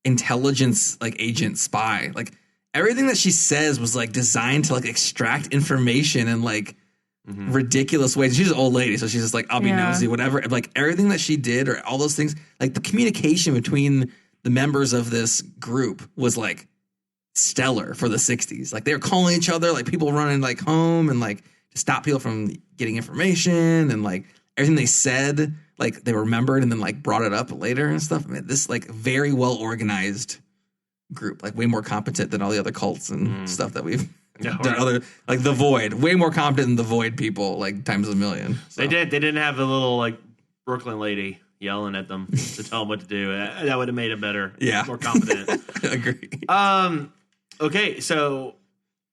intelligence like agent spy. Like everything that she says was like designed to like extract information in like ridiculous ways. She's an old lady, so she's just like, I'll be nosy, whatever. Like everything that she did or all those things, like the communication between the members of this group was like stellar for the 60s. Like they were calling each other, like people running like home and like to stop people from getting information, and like everything they said, like they remembered and then like brought it up later and stuff. I mean, this like very well organized group, like way more competent than all the other cults and stuff that we've done. Other like the Void, way more competent than the Void people, like times a million. So. They didn't have the little like Brooklyn lady yelling at them to tell them what to do. That would have made it better. Yeah, more competent. Agree. Okay, so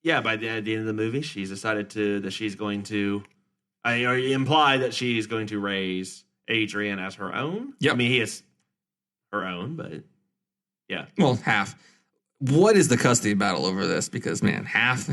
by the end of the movie, she's decided that she's going to. Or imply that she's going to raise Adrian as her own. Yep. I mean, he is her own, but yeah. Well, half. What is the custody battle over this? Because, man, half.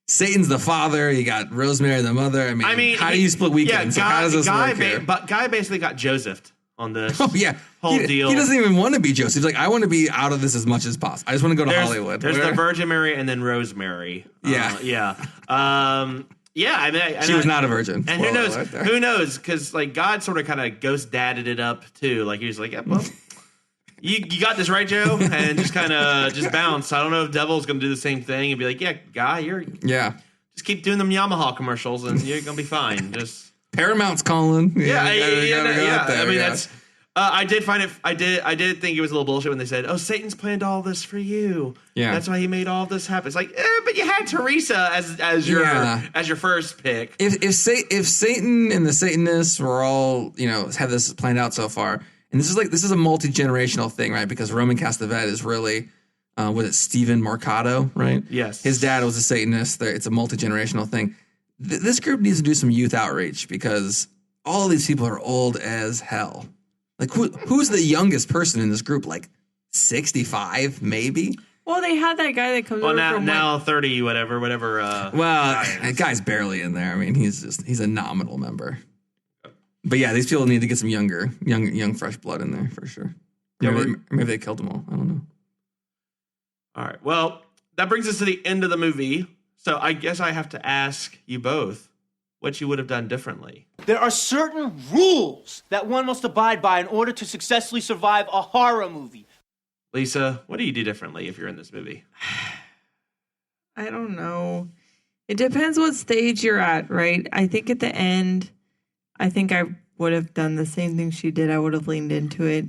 Satan's the father. You got Rosemary the mother. I mean how do you split weekends? Yeah, how does this work here? But Guy basically got Josephed on this. Oh yeah, whole deal. He doesn't even want to be Joseph. He's like, I want to be out of this as much as possible. I just want to go to Hollywood. There's the Virgin Mary and then Rosemary. Yeah, yeah. I mean, she was not a virgin. And who knows? Who knows? Because like God sort of kind of ghost dadded it up too. Like he was like, yeah, well. You got this right, Joe, and just kind of just bounce. I don't know if Devil's going to do the same thing and be like, yeah, Guy, just keep doing them Yamaha commercials and you're going to be fine. Just Paramount's calling. Yeah. I mean, that's. I did find it. I did think it was a little bullshit when they said, "Oh, Satan's planned all this for you. Yeah, that's why he made all this happen." It's like, but you had Teresa as your first pick. If Satan and the Satanists were all have this planned out so far. And this is a multi-generational thing, right? Because Roman Castevet is really, was it Stephen Mercado, right? Yes. His dad was a Satanist. It's a multi-generational thing. This group needs to do some youth outreach because all of these people are old as hell. Like, who's the youngest person in this group? Like 65, maybe? Well, they had that guy that comes over from now 30, whatever. That guy's barely in there. I mean, he's a nominal member. But yeah, these people need to get some young fresh blood in there for sure. Maybe they killed them all. I don't know. All right. Well, that brings us to the end of the movie. So I guess I have to ask you both what you would have done differently. There are certain rules that one must abide by in order to successfully survive a horror movie. Lisa, what do you do differently if you're in this movie? I don't know. It depends what stage you're at, right? I think at the end, I think I would have done the same thing she did. I would have leaned into it.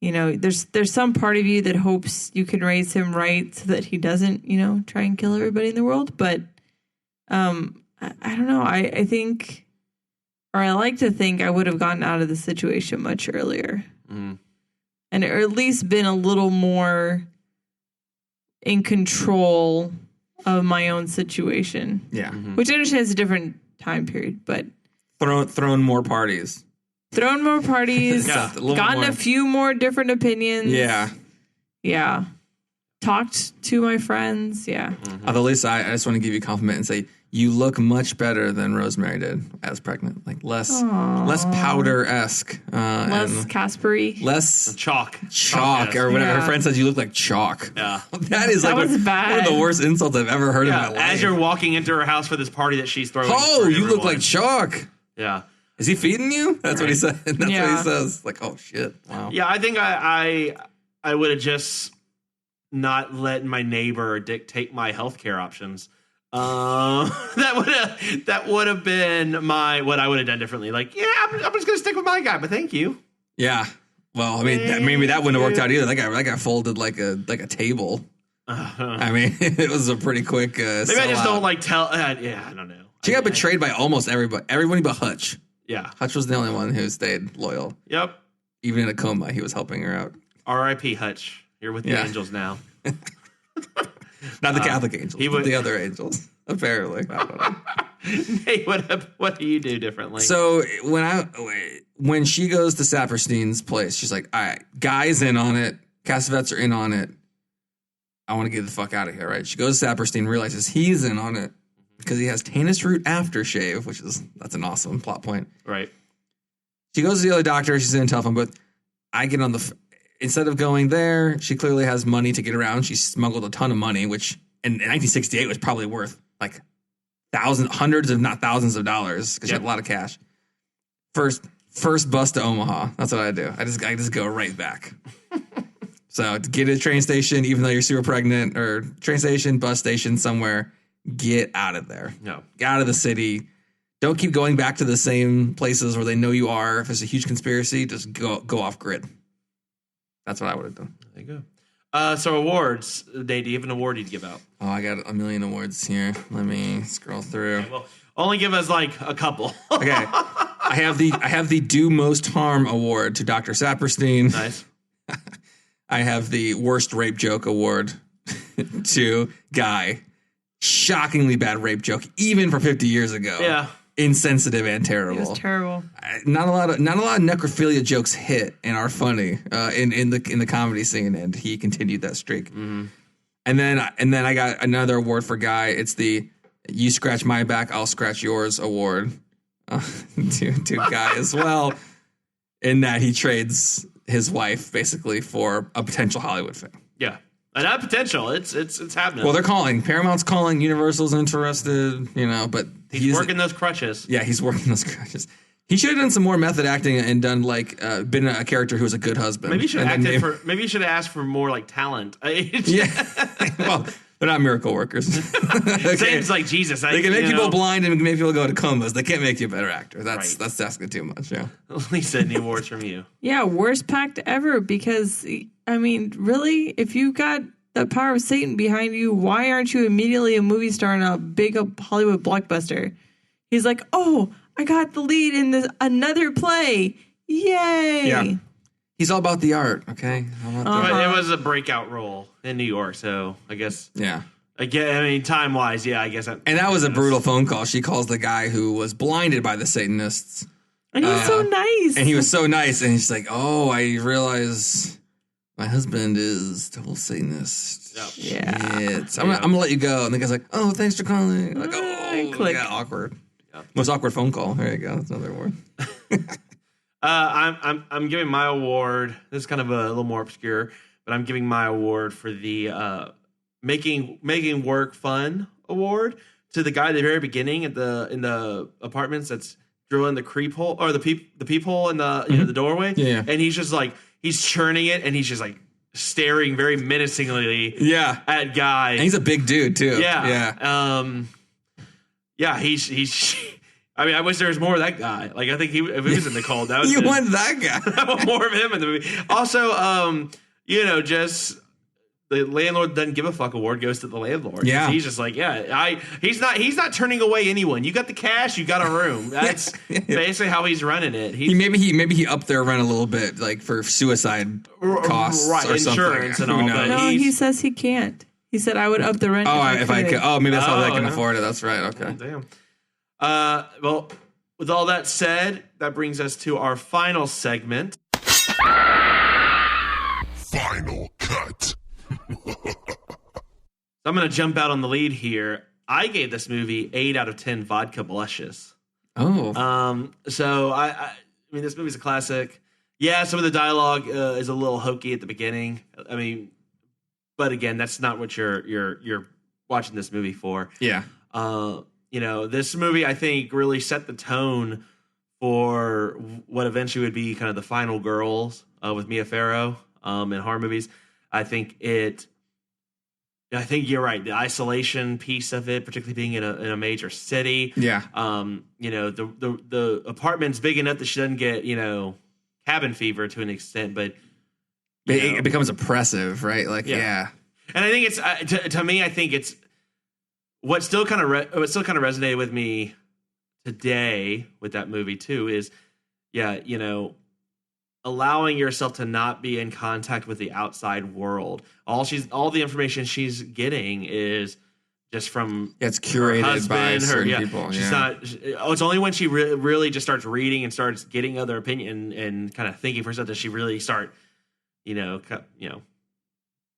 There's some part of you that hopes you can raise him right so that he doesn't, try and kill everybody in the world. But I don't know. I think, or I like to think I would have gotten out of the situation much earlier. Mm. And or at least been a little more in control of my own situation. Yeah. Mm-hmm. Which I understand is a different time period, but thrown more parties. Gotten a few more different opinions. Yeah. Talked to my friends. Yeah. Mm-hmm. Although, Lisa, I just want to give you a compliment and say you look much better than Rosemary did as pregnant. Like less powder-esque. Less Caspery. Less chalk or whatever. Yeah. Her friend says you look like chalk. Yeah. That is that like was bad. one of the worst insults I've ever heard in my life. As you're walking into her house for this party that she's throwing. Oh, you look like chalk. Yeah. Is he feeding you? That's what he said. That's what he says. Like, oh shit. Wow. Yeah, I think I would have just not let my neighbor dictate my healthcare options. That would have been what I would have done differently. Like, yeah, I'm just gonna stick with my guy, but thank you. Yeah. Well, I mean, maybe that wouldn't have worked out either. That guy folded like a table. I mean, it was a pretty quick. Maybe I just don't like tell. Yeah, I don't know. She got betrayed by almost everybody but Hutch. Yeah. Hutch was the only one who stayed loyal. Yep. Even in a coma, he was helping her out. R.I.P. Hutch. You're with the angels now. Not the Catholic angels, but the other angels, apparently. I don't know. Hey, what do you do differently? So when she goes to Saperstein's place, she's like, all right, Guy's in on it. Castevets are in on it. I want to get the fuck out of here, right? She goes to Saperstein, realizes he's in on it because he has Tannis root aftershave, that's an awesome plot point. Right. She goes to the other doctor. She's in a telephone booth. I get on instead of going there, she clearly has money to get around. She smuggled a ton of money, which in 1968 was probably worth like hundreds, if not thousands of dollars because she had a lot of cash. First bus to Omaha. That's what I do. I just go right back. So to get to the train station, even though you're super pregnant, or train station, bus station, somewhere, get out of there. No. Get out of the city. Don't keep going back to the same places where they know you are. If it's a huge conspiracy, just go off grid. That's what I would have done. There you go. So awards. Dave, do you have an award you'd give out? Oh, I got a million awards here. Let me scroll through. Okay, well, only give us like a couple. Okay. I have the Do Most Harm award to Dr. Saperstein. Nice. I have the Worst Rape Joke award to Guy. Shockingly bad rape joke, even for 50 years ago. Yeah. Insensitive and terrible. It was terrible. Not a lot of necrophilia jokes hit and are funny in the comedy scene, and he continued that streak. Mm-hmm. And then I got another award for guy. It's the "You scratch my back, I'll scratch yours" award to guy as well. In that he trades his wife basically for a potential Hollywood fame. Yeah, and not potential. It's happening. Well, they're calling. Paramount's calling. Universal's interested. But he's working those crutches. Yeah, he's working those crutches. He should have done some more method acting and done been a character who was a good husband. Maybe you should have maybe you should have asked for more talent. Yeah, well, they're not miracle workers. Seems like Jesus. They can make people blind and make people go to comas. They can't make you a better actor. That's asking too much. Yeah. Lisa, any awards from you? Yeah, worst pact ever. Because really, if you got the power of Satan behind you, why aren't you immediately a movie star in a big Hollywood blockbuster? He's like, oh, I got the lead in another play. Yay! Yeah. He's all about the art, okay? It was a breakout role in New York, so I guess. Yeah. Again, time-wise, yeah, I guess. And that was a brutal phone call. She calls the guy who was blinded by the Satanists. And he's so nice. And he was so nice. And he's like, oh, I realize my husband is double Satanist. Yeah. I'm going to let you go. And the guy's like, oh, thanks for calling. Like, click. Yeah, awkward. Yep. Most awkward phone call. There you go. That's another award. I'm giving my award. This is kind of a little more obscure, but I'm giving my award for the making work fun award to the guy at the very beginning in the apartments that's drilling the creep hole or the peephole in the the doorway. Yeah. And he's just he's churning it, and he's just staring very menacingly. At guy. And he's a big dude too. Yeah. Yeah. He's. I mean, I wish there was more of that guy. I think if he was in the cold, that was you want that guy. I want more of him in the movie. Also, just the landlord doesn't give a fuck award goes to the landlord. Yeah, he's just he's not turning away anyone. You got the cash, you got a room. That's basically how he's running it. Maybe he upped their rent a little bit, for suicide costs, right? Or insurance something. and all. But no, he says he can't. He said I would up the rent. If I could. Oh, maybe that's how they can afford it. That's right. Okay. Oh, damn. Well, with all that said, that brings us to our final segment. Final cut. I'm going to jump out on the lead here. I gave this movie 8 out of 10 vodka blushes. Oh. So I mean, this movie's a classic. Yeah, some of the dialogue is a little hokey at the beginning. I mean, but again, that's not what you're watching this movie for. Yeah. This movie, I think, really set the tone for what eventually would be kind of the final girls with Mia Farrow in horror movies. I think you're right. The isolation piece of it, particularly being in a major city. Yeah. The apartment's big enough that she doesn't get, cabin fever to an extent, but it becomes oppressive, right? Yeah. And I think it's to me, I think it's what still kind of resonated with me today with that movie too is, allowing yourself to not be in contact with the outside world. All the information she's getting is just from it's curated her husband, by certain people. She's not. It's only when she really just starts reading and starts getting other opinion and kind of thinking for herself that she really start,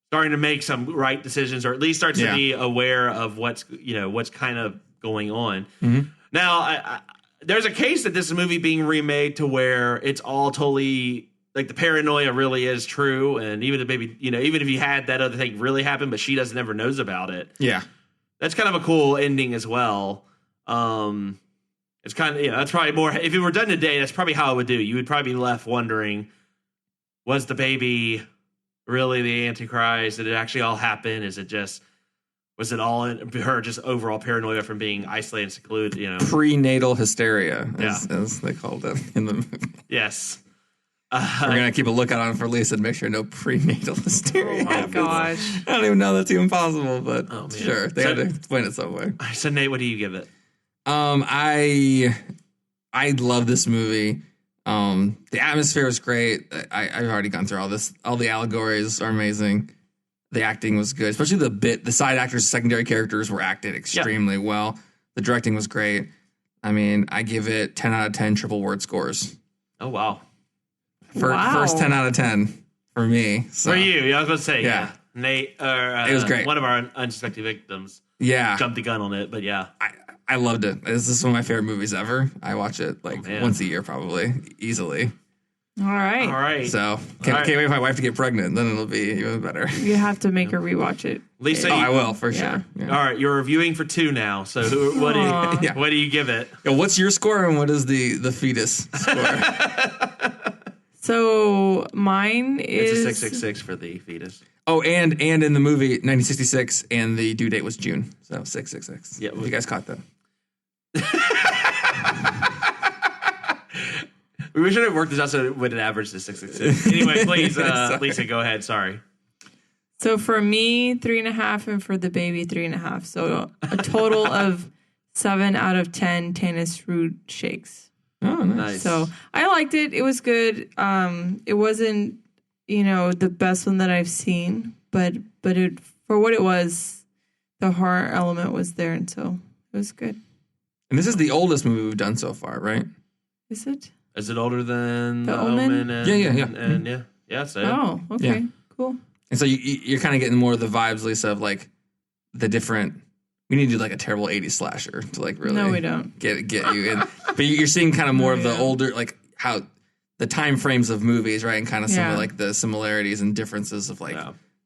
starting to make some right decisions, or at least starts to be aware of what's kind of going on. Mm-hmm. Now, there's a case that this movie being remade to where it's all totally the paranoia really is true, and even if even if you had that other thing really happen, but she never knows about it. Yeah, that's kind of a cool ending as well. It's kind of that's probably more. If it were done today, that's probably how it would do. You would probably be left wondering, was the baby really the Antichrist? Did it actually all happen? Was it all in her just overall paranoia from being isolated and secluded? Prenatal hysteria, as they called it in the movie. Yes. We're going to keep a lookout on for Lisa and make sure no prenatal hysteria. Oh my gosh. I don't even know that's even possible, but sure. They had to explain it some way. So Nate, what do you give it? I love this movie. The atmosphere was great. I've already gone through all this. All the allegories are amazing. The acting was good, especially the side actors, secondary characters were acted extremely well. The directing was great. I mean, I give it 10 out of 10 triple word scores. Oh, wow. First 10 out of 10 for me. So. For you, I was going to say, yeah. Nate, it was great. One of our unsuspecting victims. Yeah, jumped the gun on it, but yeah, I loved it. This is one of my favorite movies ever. I watch it like once a year, probably easily. All right. So can't wait for my wife to get pregnant. Then it'll be even better. You have to make her rewatch it. Lisa, I will for sure. Yeah. All right, you're reviewing for 2 now. So what do you give it? What's your score and what is the fetus score? So mine is it's a 666 for the fetus. Oh, and in the movie 1966, and the due date was June, so 666. Yeah, you guys caught that. We should have worked this out so it would average to 666. Anyway, please, Lisa, go ahead. Sorry. So for me, 3.5, and for the baby, 3.5. So a total of 7 out of 10 Tannis fruit shakes. Oh, nice. So I liked it. It was good. It wasn't, the best one that I've seen, but it, for what it was, the horror element was there, and so it was good. And this is the oldest movie we've done so far, right? Is it? Is it older than The Omen? Yeah. So oh, okay, cool. And so you're kind of getting more of the vibes, Lisa, of like the different. We need to do like a terrible 80s slasher to like really. No, we don't. Get you in. But you're seeing kind of more of the older, like how the time frames of movies, right? And kind of some of like the similarities and differences of like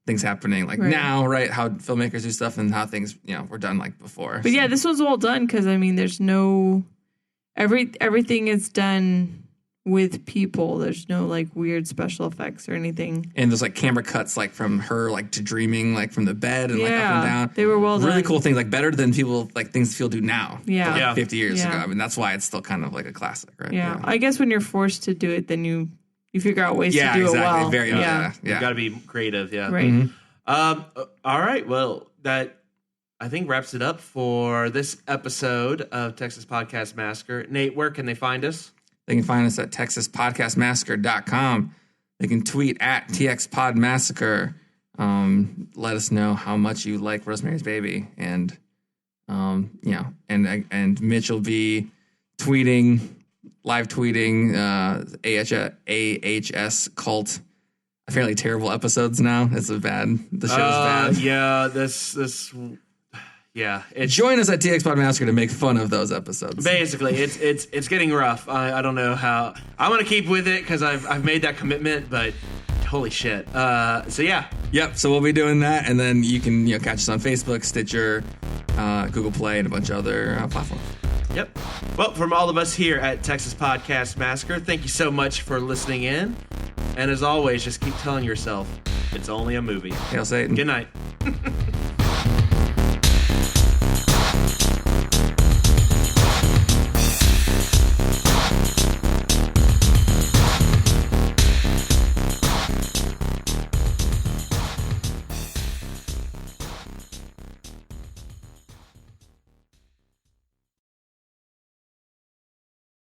things happening like now, right? How filmmakers do stuff and how things, were done like before. But yeah, this was well done because there's no everything is done with people. There's no like weird special effects or anything. And there's like camera cuts like from her like to dreaming like from the bed and like up and down. They were well done. Really cool things, like better than people like things people do now. Yeah. Like 50 years ago. I mean, that's why it's still kind of like a classic, right? Yeah. I guess when you're forced to do it, then you figure out ways to do it well. Very You got to be creative. Yeah. Right. All right. Well, that I think wraps it up for this episode of Texas Podcast Massacre. Nate, where can they find us? They can find us at TexasPodcastMassacre.com. They can tweet at TXPodMassacre. Let us know how much you like Rosemary's Baby. And, and Mitch will be live tweeting AHS cult. Fairly terrible episodes now. The show's bad. Yeah, Join us at TX Pod Massacre to make fun of those episodes. Basically, it's getting rough. I don't know how. I want to keep with it because I've made that commitment, but holy shit. So yeah. Yep. So we'll be doing that, and then you can catch us on Facebook, Stitcher, Google Play, and a bunch of other platforms. Yep. Well, from all of us here at Texas Podcast Massacre, thank you so much for listening in, and as always, just keep telling yourself it's only a movie. Hail Satan. Good night.